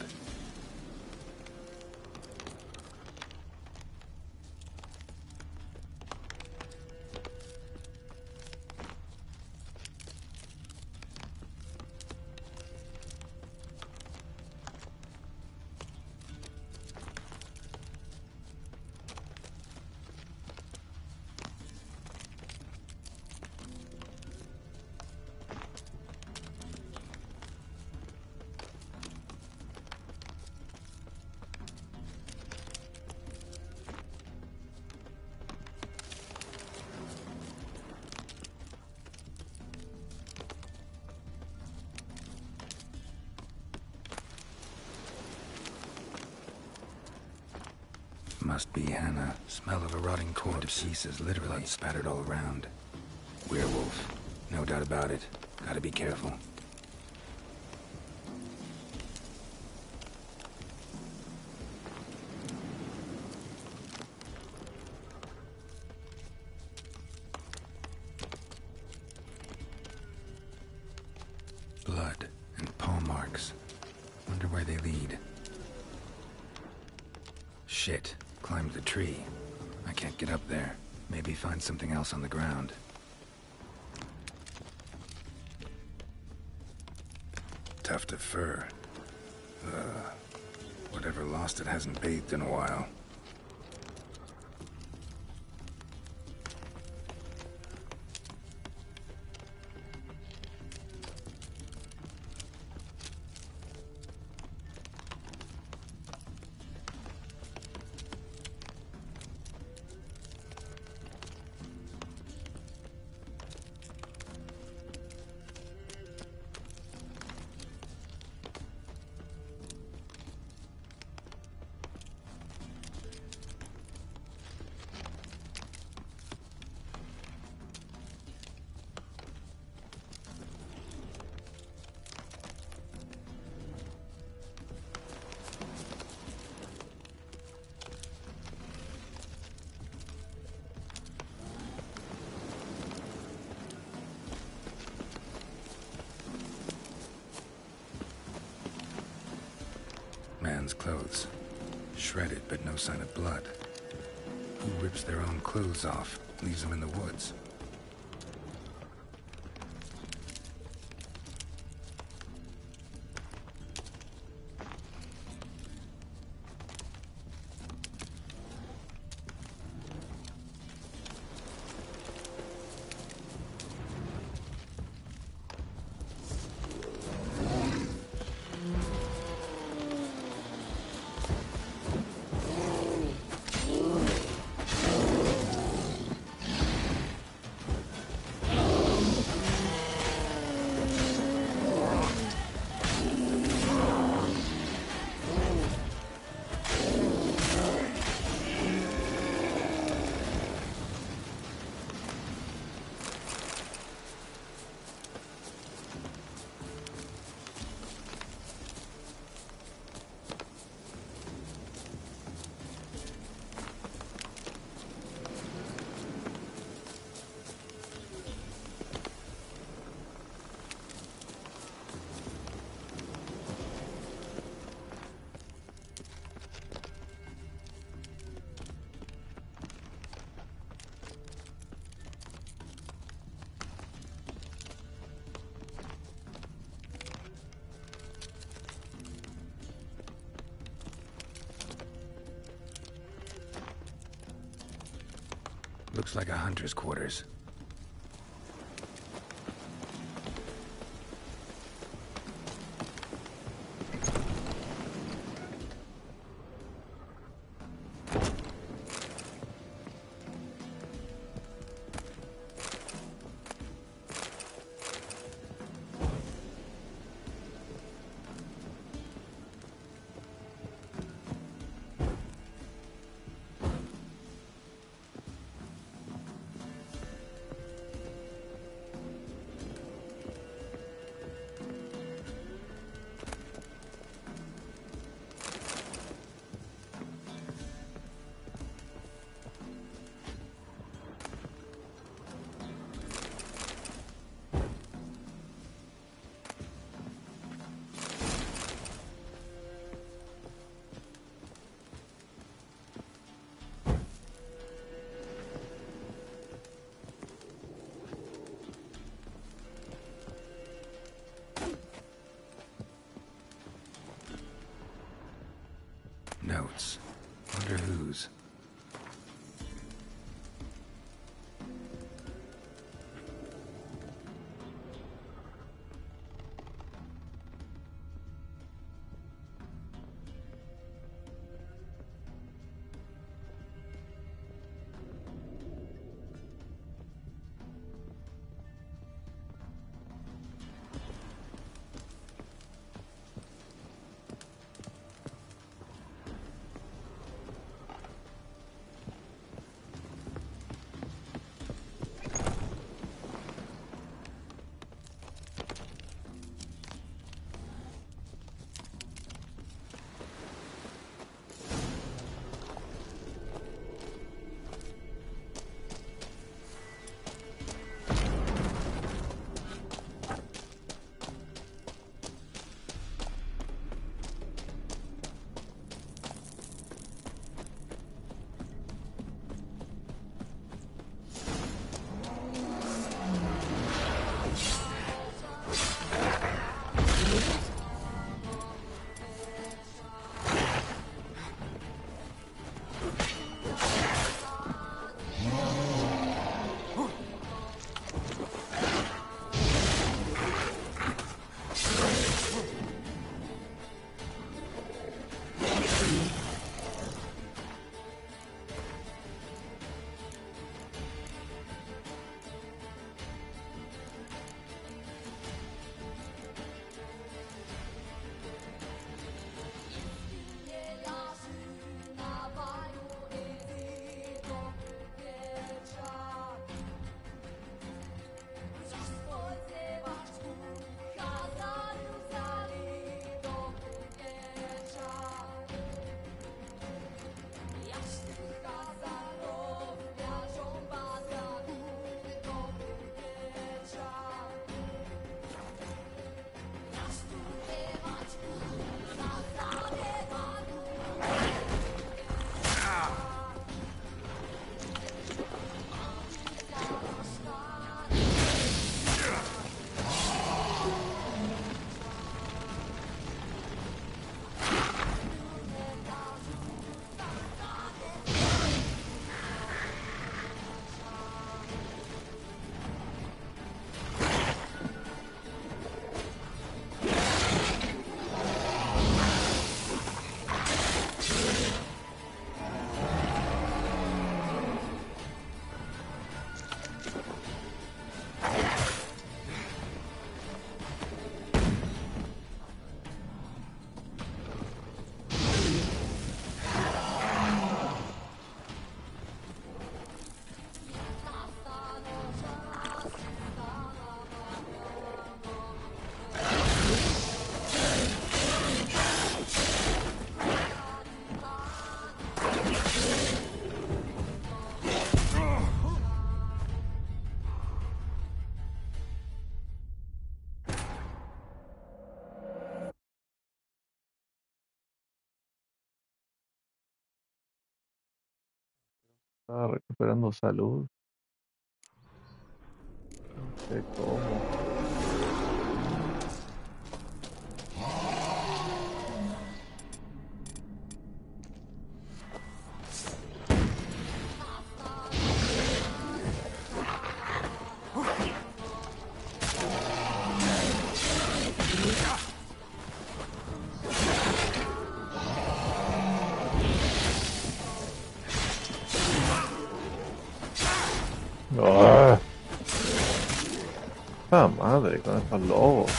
Must be Hannah. Smell of a rotting corpse. Pieces, literally. Blood spattered all around. Werewolf. No doubt about it. Gotta be careful. Blood and paw marks. Wonder where they lead. Shit. Climbed the tree. I can't get up there. Maybe find something else on the ground. Tuft of fur. Whatever lost it hasn't bathed in a while. Man's clothes. Shredded, but no sign of blood. Who rips their own clothes off, leaves them in the woods? Looks like a hunter's quarters. Notes. Wonder whose. Estaba recuperando salud. No sé cómo. puta madre con estos lobos.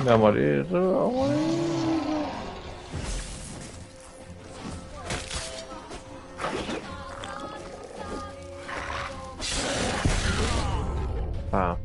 Me voy a morir, me voy a morir. Ah,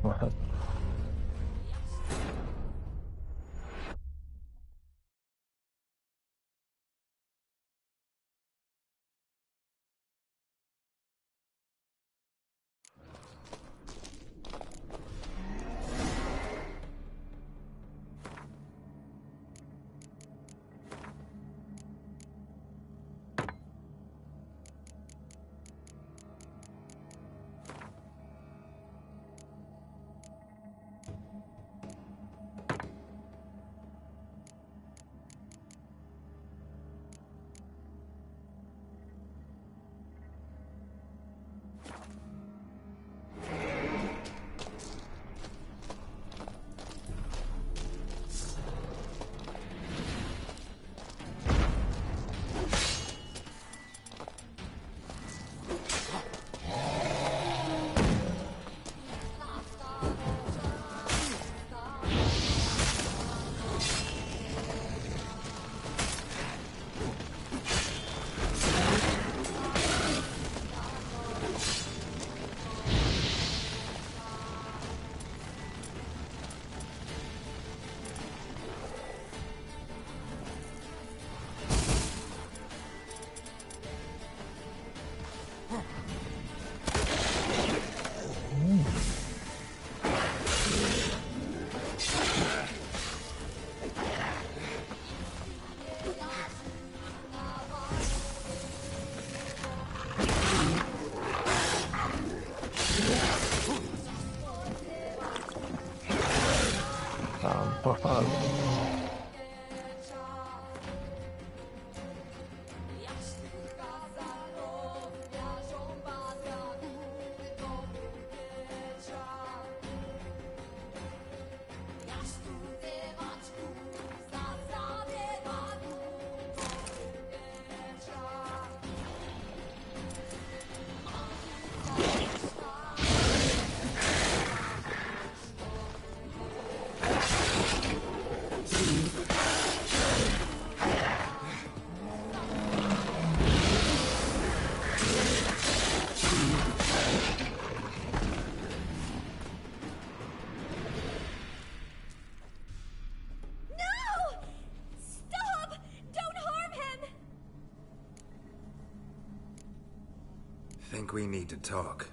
Think we need to talk.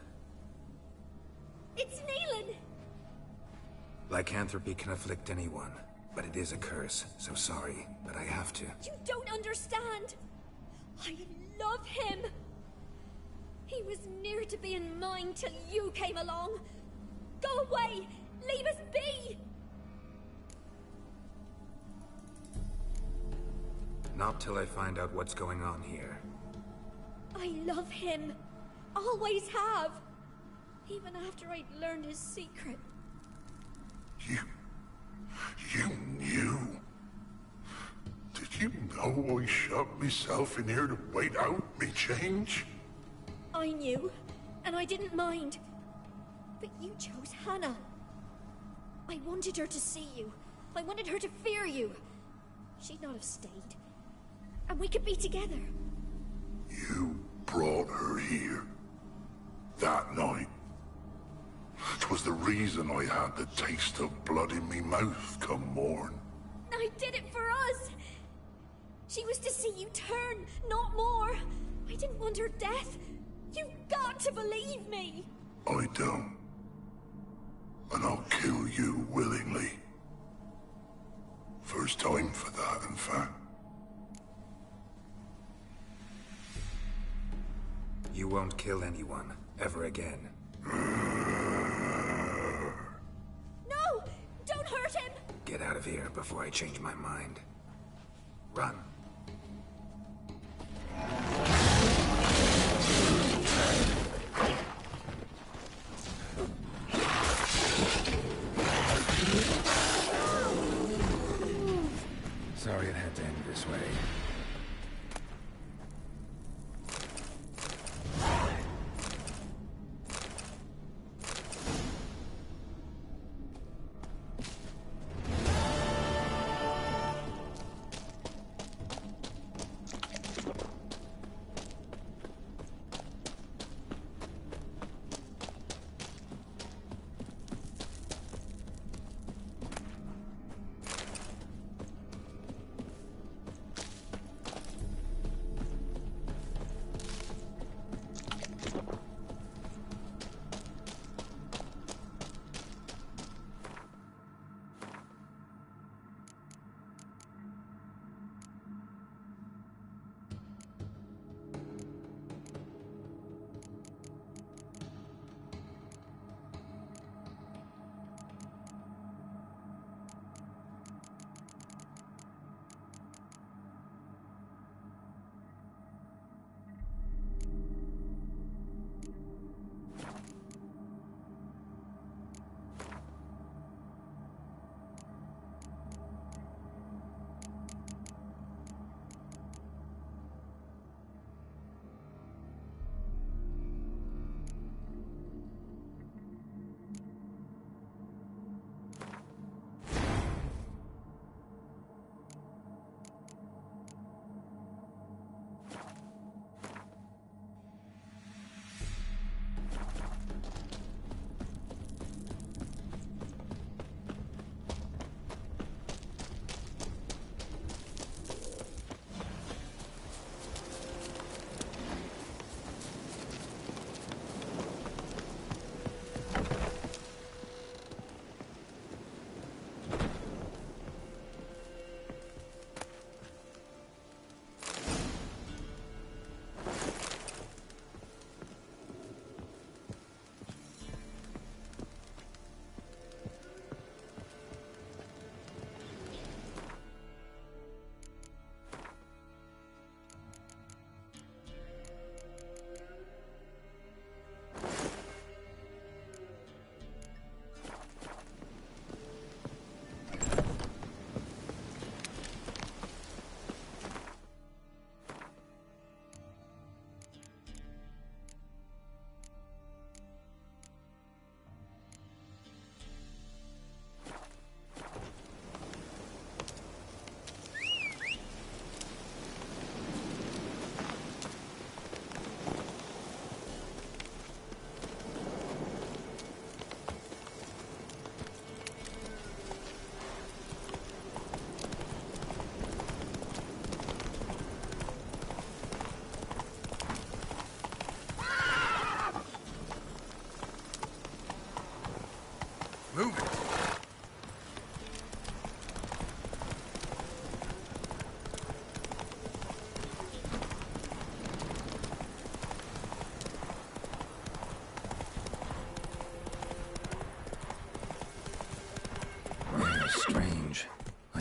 It's Neelan! Lycanthropy can afflict anyone, but it is a curse, so sorry, but I have to. You don't understand! I love him! He was near to being mine till you came along! Go away! Leave us be! Not till I find out what's going on here. I love him! Always have! Even after I'd learned his secret. You knew? Did you know I shut myself in here to wait out me change? I knew, and I didn't mind. But you chose Hannah. I wanted her to see you. I wanted her to fear you. She'd not have stayed. And we could be together. You brought her here. That night. 'Twas the reason I had the taste of blood in me mouth come morn. I did it for us! She was to see you turn, not more. I didn't want her death. You've got to believe me! I don't. And I'll kill you willingly. First time for that, in fact. You won't kill anyone, ever again. No! Don't hurt him! Get out of here before I change my mind. Run.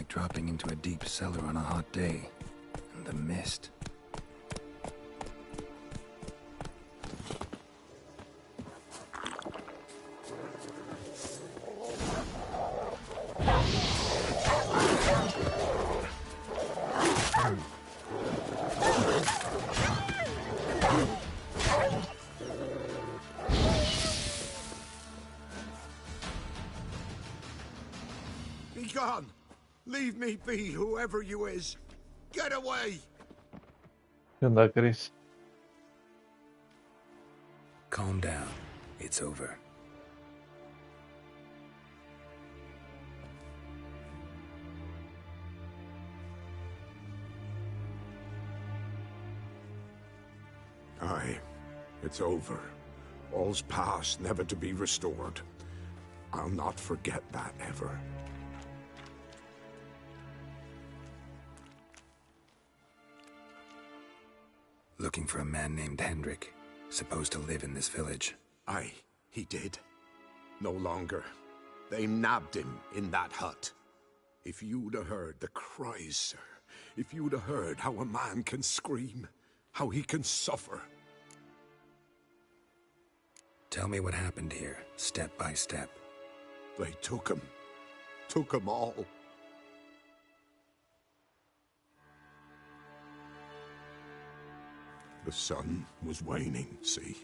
like dropping into a deep cellar on a hot day. And the mist. Be gone! Leave me be, whoever you is! Get away! ¿Qué onda, Chris? Calm down. It's over. Aye, it's over. All's past, never to be restored. I'll not forget that ever. Looking for a man named Hendrik, supposed to live in this village. Aye, he did. No longer. They nabbed him in that hut. If you'd have heard the cries, sir, if you'd have heard how a man can scream, how he can suffer. Tell me what happened here, step by step. They took him all. The sun was waning, see,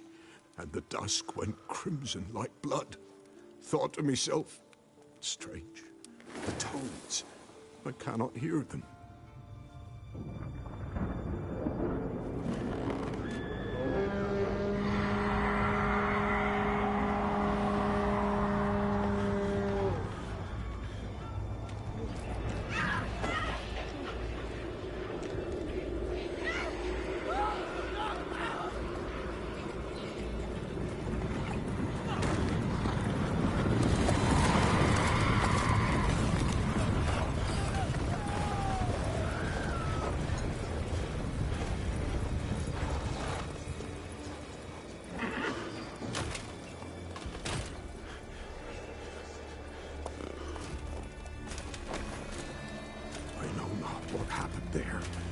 and the dusk went crimson like blood. Thought to myself, strange, the toads, I cannot hear them.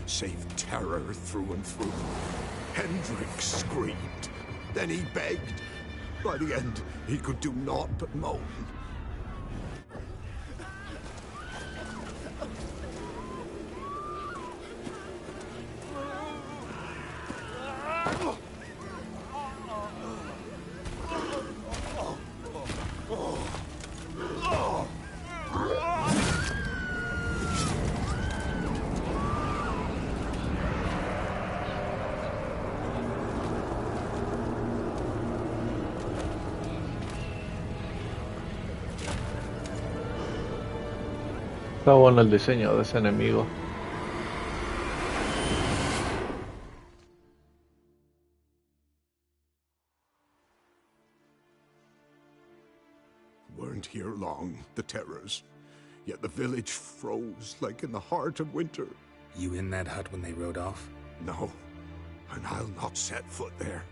Save terror through and through. Hendrik screamed. Then he begged. By the end, he could do naught but moan. Está bueno el diseño de ese enemigo. Weren't here long, the terrors. Yet the village froze like in the heart of winter. You in that hut when they rode off? No, and I'll not set foot there.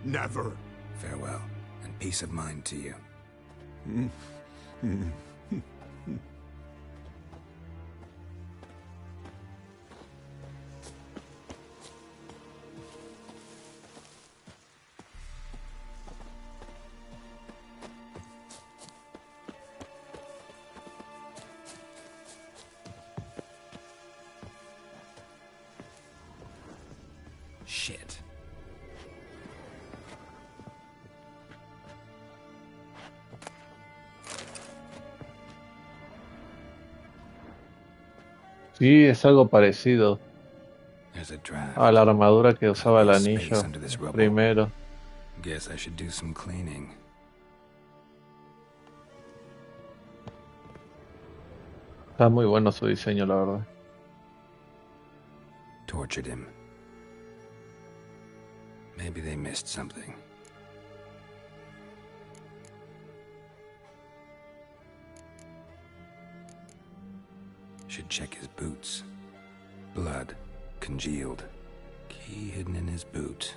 Never. Farewell, and peace of mind to you. Shit. Sí, es algo parecido a la armadura que usaba el anillo primero. Guess I should do some cleaning. Está muy bueno su diseño, la verdad. Tortured him. Maybe they missed something. Should check his boots. Blood, congealed. Key hidden in his boot.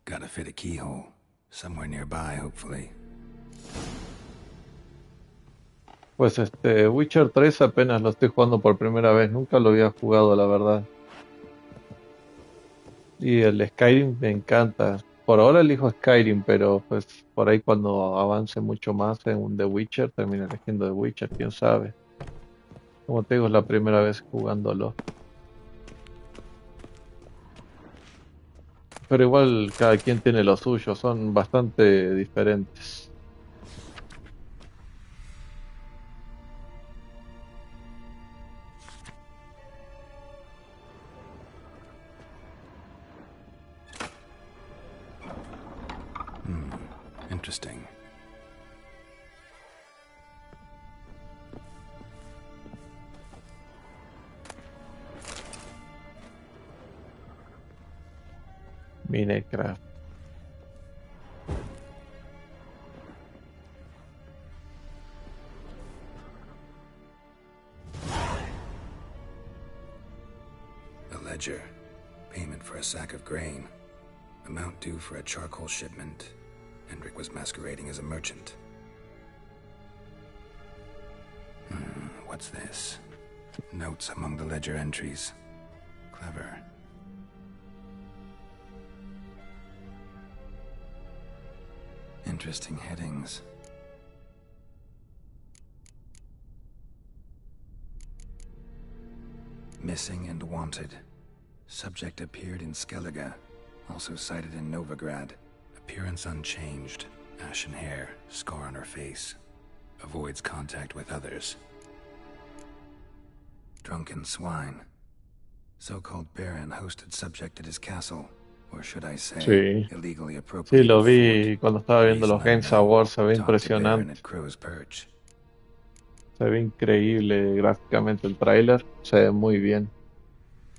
Gotta fit a keyhole. Somewhere nearby, hopefully. Pues Witcher 3 apenas lo estoy jugando por primera vez, nunca lo había jugado, la verdad. Y el Skyrim me encanta. Por ahora elijo Skyrim, pero pues por ahí cuando avance mucho más en un The Witcher, termino eligiendo The Witcher, quién sabe. Como te digo, es la primera vez jugándolo. Pero igual cada quien tiene lo suyo, son bastante diferentes. Interesting. Minecraft. A ledger. Payment for a sack of grain. Amount due for a charcoal shipment. Hendrik was masquerading as a merchant. What's this? Notes among the ledger entries. Clever. Interesting headings. Missing and wanted. Subject appeared in Skellige. Also cited in Novigrad. Appearance unchanged. Ashen hair, scar on her face. Avoids contact with others. Drunken swine. So-called baron hosted subject at his castle. Or should I say, Sí. illegally Sí, appropriated lo fort. vi cuando estaba viendo los Reason Games unknown. Awards, se ve Talked to baron impresionante. at Crow's Perch. Se ve increíble gráficamente el tráiler, se ve muy bien.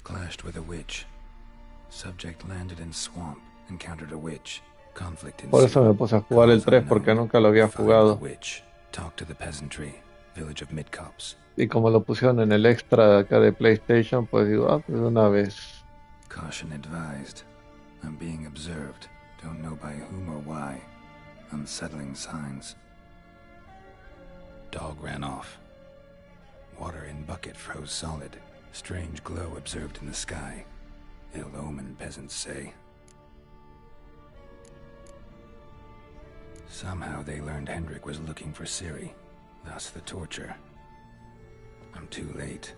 Clashed with a witch. Subject landed in swamp. Encountered a witch. Conflict ensued. Por eso me puse a jugar el 3 porque nunca lo había jugado. Witch. Talk to the peasantry. Village of Midcops. Y como lo pusieron en el extra de acá de PlayStation, pues digo, pues de una vez. Caution advised. I'm being observed. Don't know by whom or why. Unsettling signs. Dog ran off. Water in bucket froze solid. Strange glow observed in the sky. Ill omen, peasants say. Somehow they learned Hendrik was looking for Ciri. Thus the torture. I'm too late.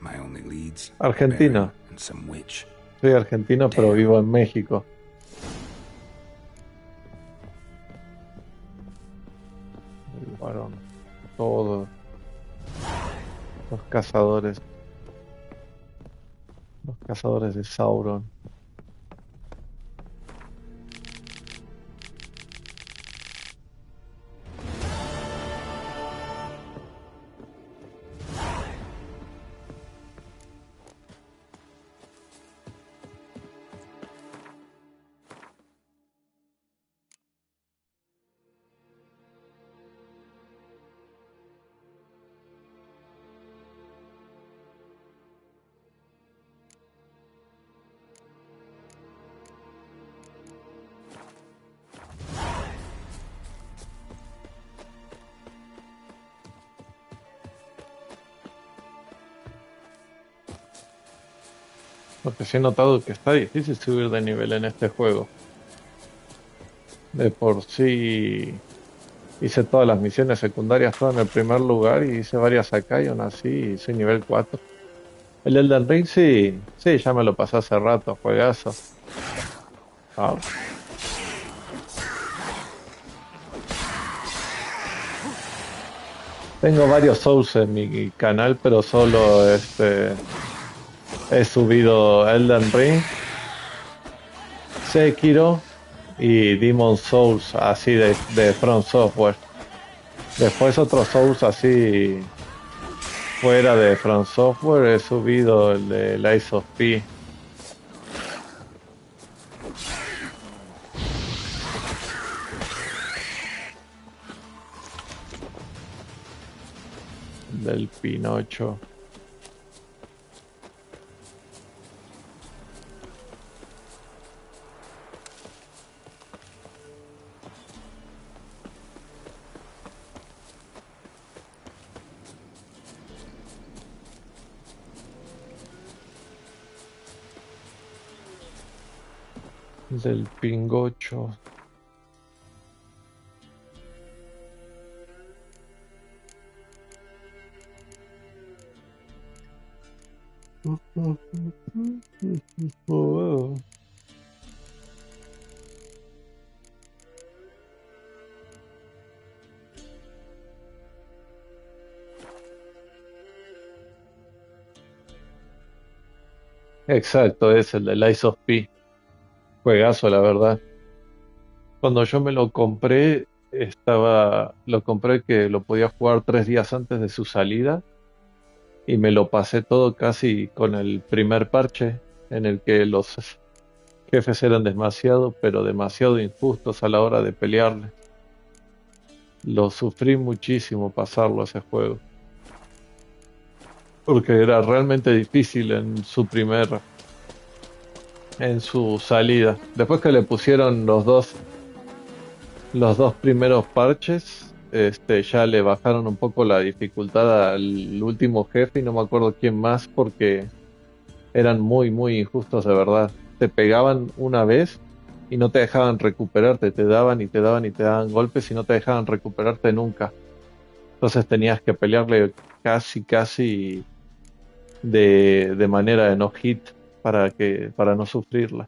My only leads, Argentino. and some witch. Soy argentino, pero vivo en México. Llevaron todos los cazadores. Los cazadores de Sauron. Porque sí he notado que está difícil subir de nivel en este juego. De por sí hice todas las misiones secundarias, todo en el primer lugar, y hice varias acá y aún así soy nivel 4. El Elden Ring sí, ya me lo pasé hace rato, juegazo. Ah. Tengo varios Souls en mi canal, pero solo he subido Elden Ring, Sekiro y Demon Souls, así de From Software. Después otros Souls así fuera de From Software he subido el de Lies of P. Del Pinocho. del pingocho. Oh. Exacto, es el de Lies of P. Juegazo, la verdad. Cuando yo me lo compré, lo compré que lo podía jugar 3 días antes de su salida y me lo pasé todo casi con el primer parche en el que los jefes eran demasiado, pero demasiado injustos a la hora de pelearle. Lo sufrí muchísimo pasarlo ese juego, porque era realmente difícil en su salida. Después que le pusieron los dos primeros parches, ya le bajaron un poco la dificultad al último jefe y no me acuerdo quién más porque eran muy, muy injustos de verdad. Te pegaban una vez y no te dejaban recuperarte, te daban y te daban y te daban golpes y no te dejaban recuperarte nunca. Entonces tenías que pelearle casi de manera de no hit para no sufrirla.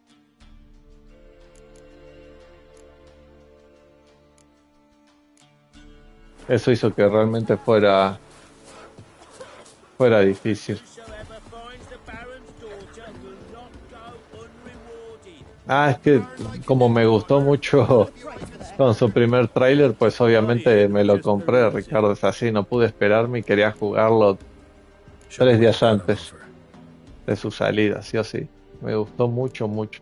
Eso hizo que realmente fuera difícil. Ah, es que como me gustó mucho con su primer tráiler, pues obviamente me lo compré, Ricardo, es así, no pude esperarme y quería jugarlo 3 días antes de su salida, sí o sí. Me gustó mucho, mucho.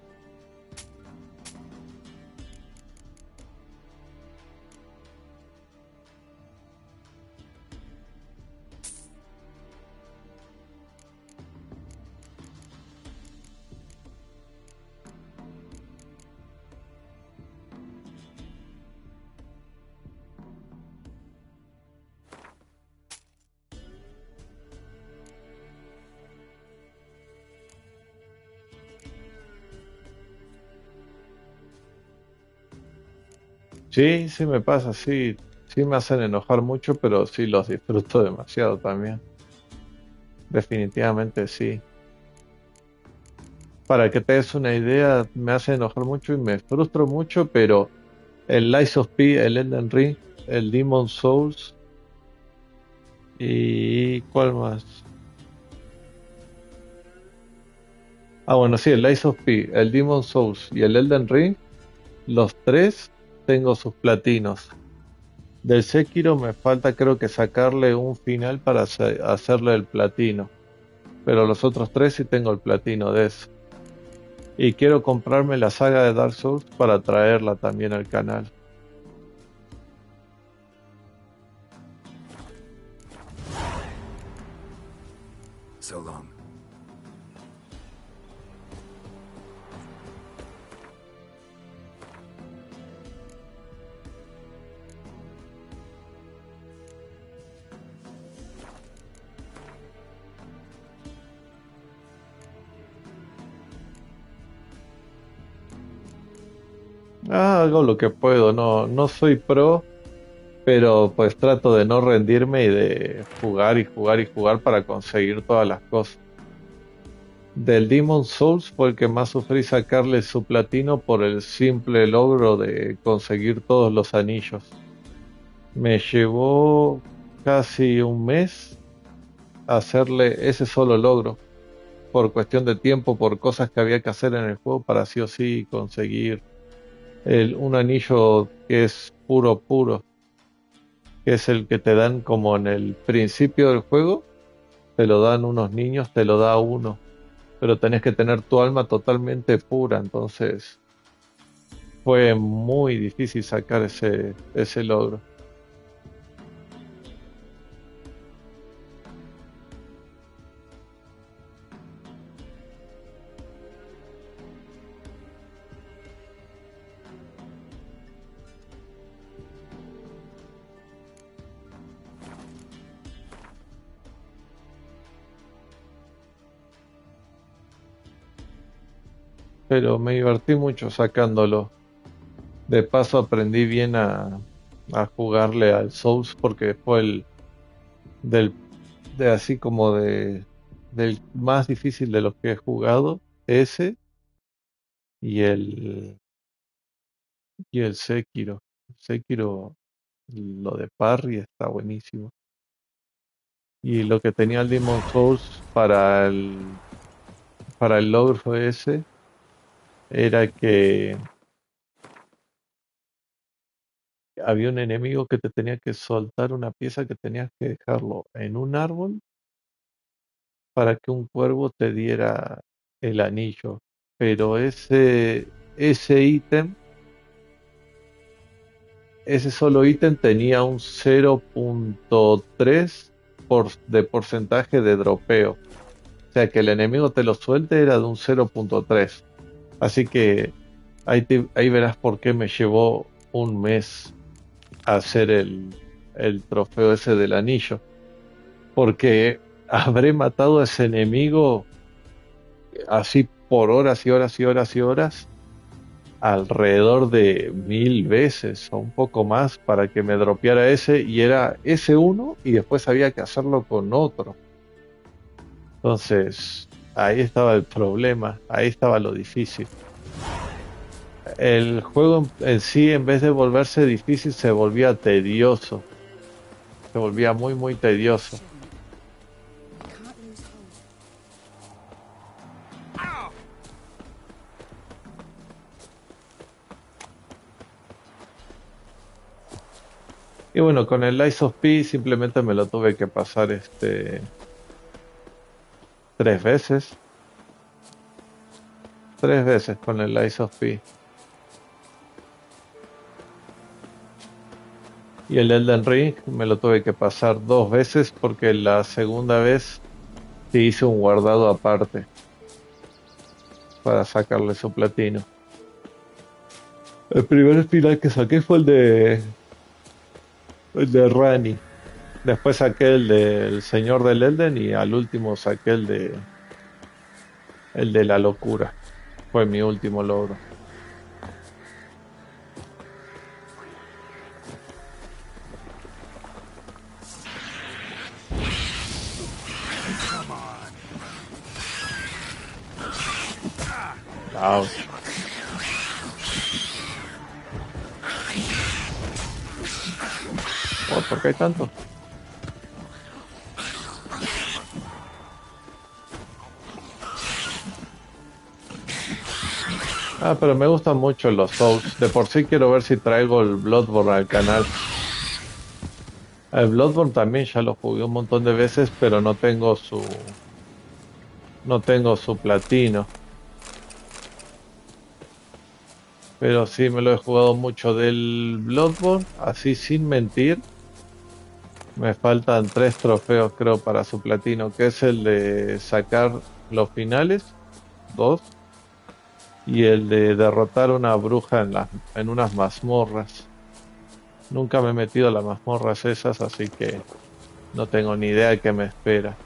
Sí, sí me pasa, sí, sí me hacen enojar mucho, pero sí los disfruto demasiado también. Definitivamente sí. Para que te des una idea, me hace enojar mucho y me frustro mucho, pero el Lies of P, el Elden Ring, el Demon Souls y ¿cuál más? Ah, bueno, sí, el Lies of P, el Demon Souls y el Elden Ring, los tres tengo sus platinos. Del Sekiro me falta creo que sacarle un final para hacerle el platino, pero los otros tres sí tengo el platino de eso. Y quiero comprarme la saga de Dark Souls para traerla también al canal. So long. Hago lo que puedo, no soy pro, pero pues trato de no rendirme y de jugar y jugar y jugar para conseguir todas las cosas. Del Demon Souls fue el que más sufrí sacarle su platino por el simple logro de conseguir todos los anillos. Me llevó casi un mes hacerle ese solo logro, por cuestión de tiempo, por cosas que había que hacer en el juego para sí o sí conseguir un anillo que es puro puro, que es el que te dan como en el principio del juego, te lo dan unos niños, te lo da uno, pero tenés que tener tu alma totalmente pura, entonces fue muy difícil sacar ese logro. pero me divertí mucho sacándolo. De paso aprendí bien a jugarle al Souls porque fue el del de así como del más difícil de los que he jugado, ese y el Sekiro. Sekiro, lo de parry está buenísimo. Y lo que tenía el Demon Souls para el logro ese era que había un enemigo que te tenía que soltar una pieza que tenías que dejarlo en un árbol para que un cuervo te diera el anillo. Pero ese ítem, ese solo ítem tenía un 0.3 de porcentaje de dropeo. O sea que el enemigo te lo suelte era de un 0.3. Así que ahí verás por qué me llevó un mes hacer el trofeo ese del anillo. Porque habré matado a ese enemigo así por horas y horas y horas y horas, alrededor de 1000 veces o un poco más para que me dropeara ese, y era ese uno y después había que hacerlo con otro. Entonces, ahí estaba el problema, ahí estaba lo difícil. El juego en sí, en vez de volverse difícil, se volvía tedioso. Se volvía muy, muy tedioso. Y bueno, con el Lies of P simplemente me lo tuve que pasar 3 veces. 3 veces con el Lies of P. Y el Elden Ring me lo tuve que pasar 2 veces porque la segunda vez sí hice un guardado aparte para sacarle su platino. El primer final que saqué fue el de Rani. Después saqué el del Señor del Elden y al último saqué el de la locura. Fue mi último logro. Ouch. Oh, ¿por qué hay tanto? Ah, pero me gustan mucho los Souls. De por sí quiero ver si traigo el Bloodborne al canal. El Bloodborne también ya lo jugué un montón de veces, pero no tengo su platino. Pero sí me lo he jugado mucho del Bloodborne, así sin mentir. Me faltan 3 trofeos creo para su platino, que es el de sacar los finales, 2, y el de derrotar una bruja en unas mazmorras. Nunca me he metido a las mazmorras esas, así que no tengo ni idea de qué me espera.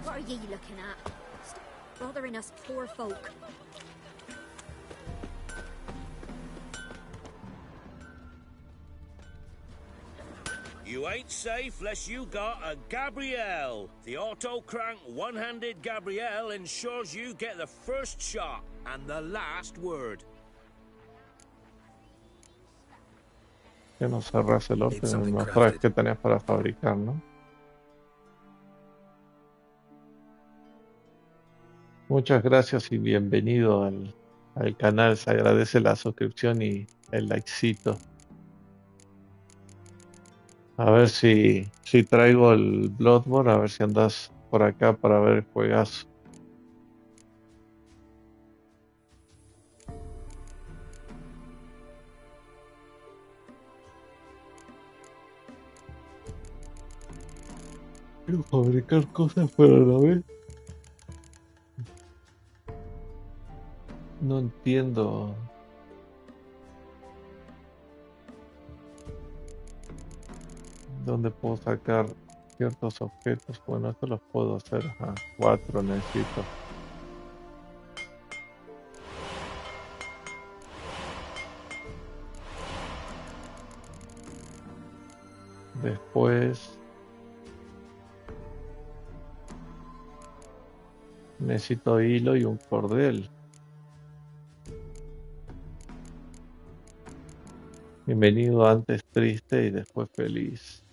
What are ye looking at? Stop bothering us poor folk. You ain't safe less you got a Gabrielle. The auto-crank one-handed Gabrielle ensures you get the first shot and the last word. Que no cerras el orden, me mostrás qué tenés para fabricar, ¿no? Muchas gracias y bienvenido al canal. Se agradece la suscripción y el likecito. A ver si traigo el Bloodborne, a ver si andas por acá para ver el juegazo. Quiero fabricar cosas, pero a la vez no entiendo ¿Dónde puedo sacar ciertos objetos? Bueno, esto los puedo hacer. Ajá, 4 necesito. Después necesito hilo y un cordel. Bienvenido antes triste y después feliz.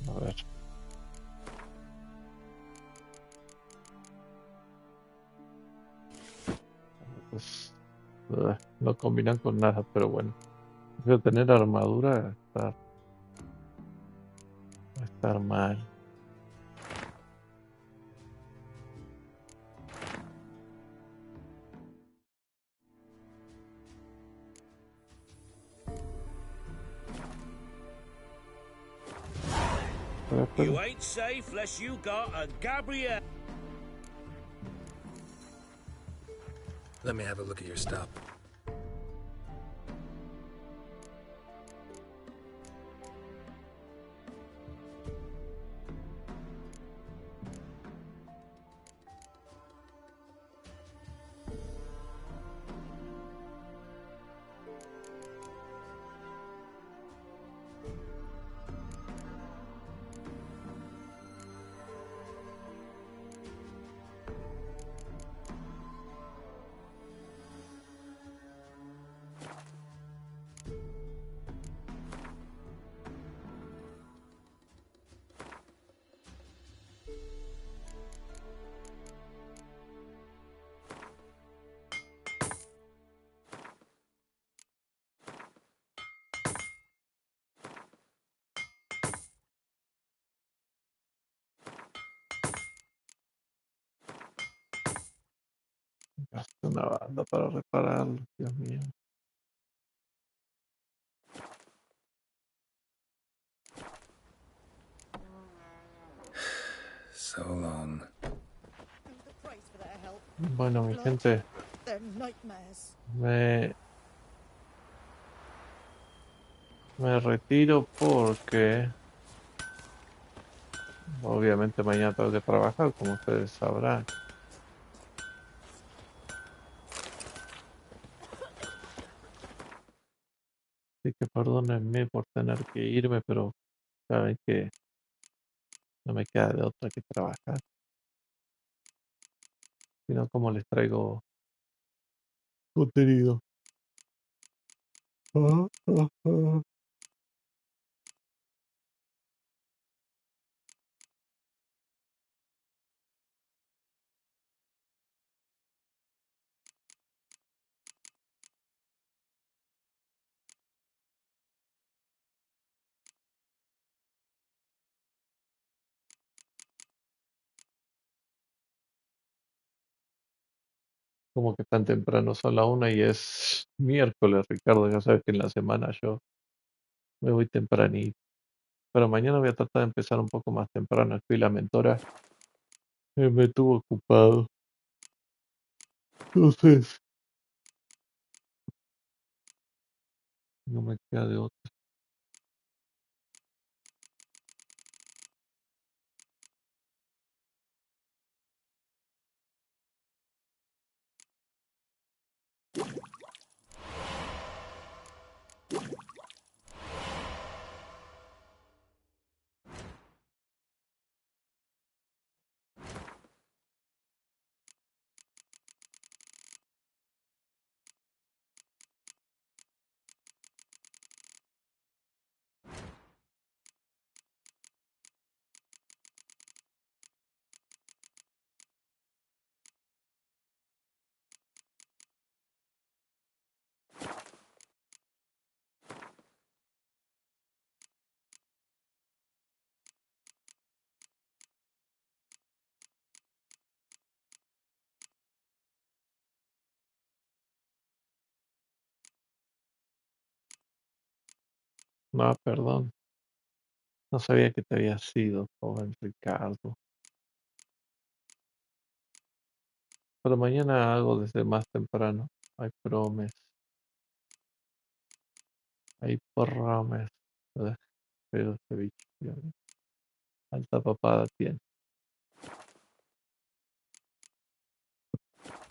A ver. Pues no combinan con nada, pero bueno. Prefiero tener armadura a estar mal. You ain't safe unless you got a Gabrielle. Let me have a look at your stuff. Gasté una banda para repararlo, Dios mío. So long. Bueno, mi gente, me retiro porque obviamente mañana tengo que trabajar, como ustedes sabrán. Así que perdónenme por tener que irme, pero saben que no me queda de otra que trabajar. Si no, ¿cómo les traigo contenido? Como que tan temprano, son la 1 y es miércoles, Ricardo. Ya sabes que en la semana yo me voy tempranito. Pero mañana voy a tratar de empezar un poco más temprano. Aquí la mentora me tuvo ocupado. Entonces, no me queda de otra. No, perdón. No sabía que te habías ido, joven Ricardo. Pero mañana hago desde más temprano. I promise. I promise. Ugh, pero este bicho, Dios mío. Alta papada tiene.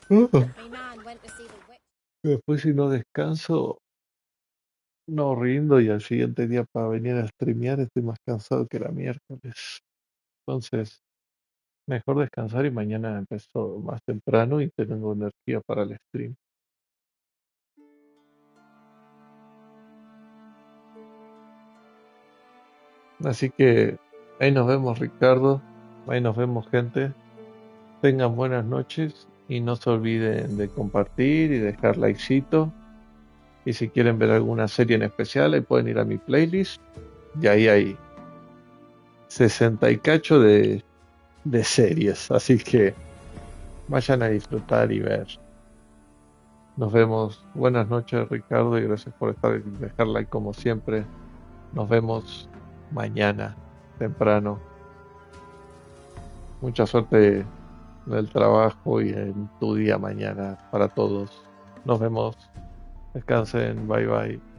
My man went to see the witch. Después si no descanso, no rindo y al siguiente día para venir a streamear estoy más cansado que la miércoles. Entonces, mejor descansar y mañana empiezo más temprano y tengo energía para el stream. Así que ahí nos vemos, Ricardo. Ahí nos vemos, gente. Tengan buenas noches y no se olviden de compartir y dejar likecito. Y si quieren ver alguna serie en especial, ahí pueden ir a mi playlist. Y ahí hay 60 y cacho de series. Así que vayan a disfrutar y ver. Nos vemos. Buenas noches, Ricardo, y gracias por estar y dejar like como siempre. Nos vemos mañana temprano. Mucha suerte en el trabajo y en tu día mañana para todos. Nos vemos. Descansen. Bye bye.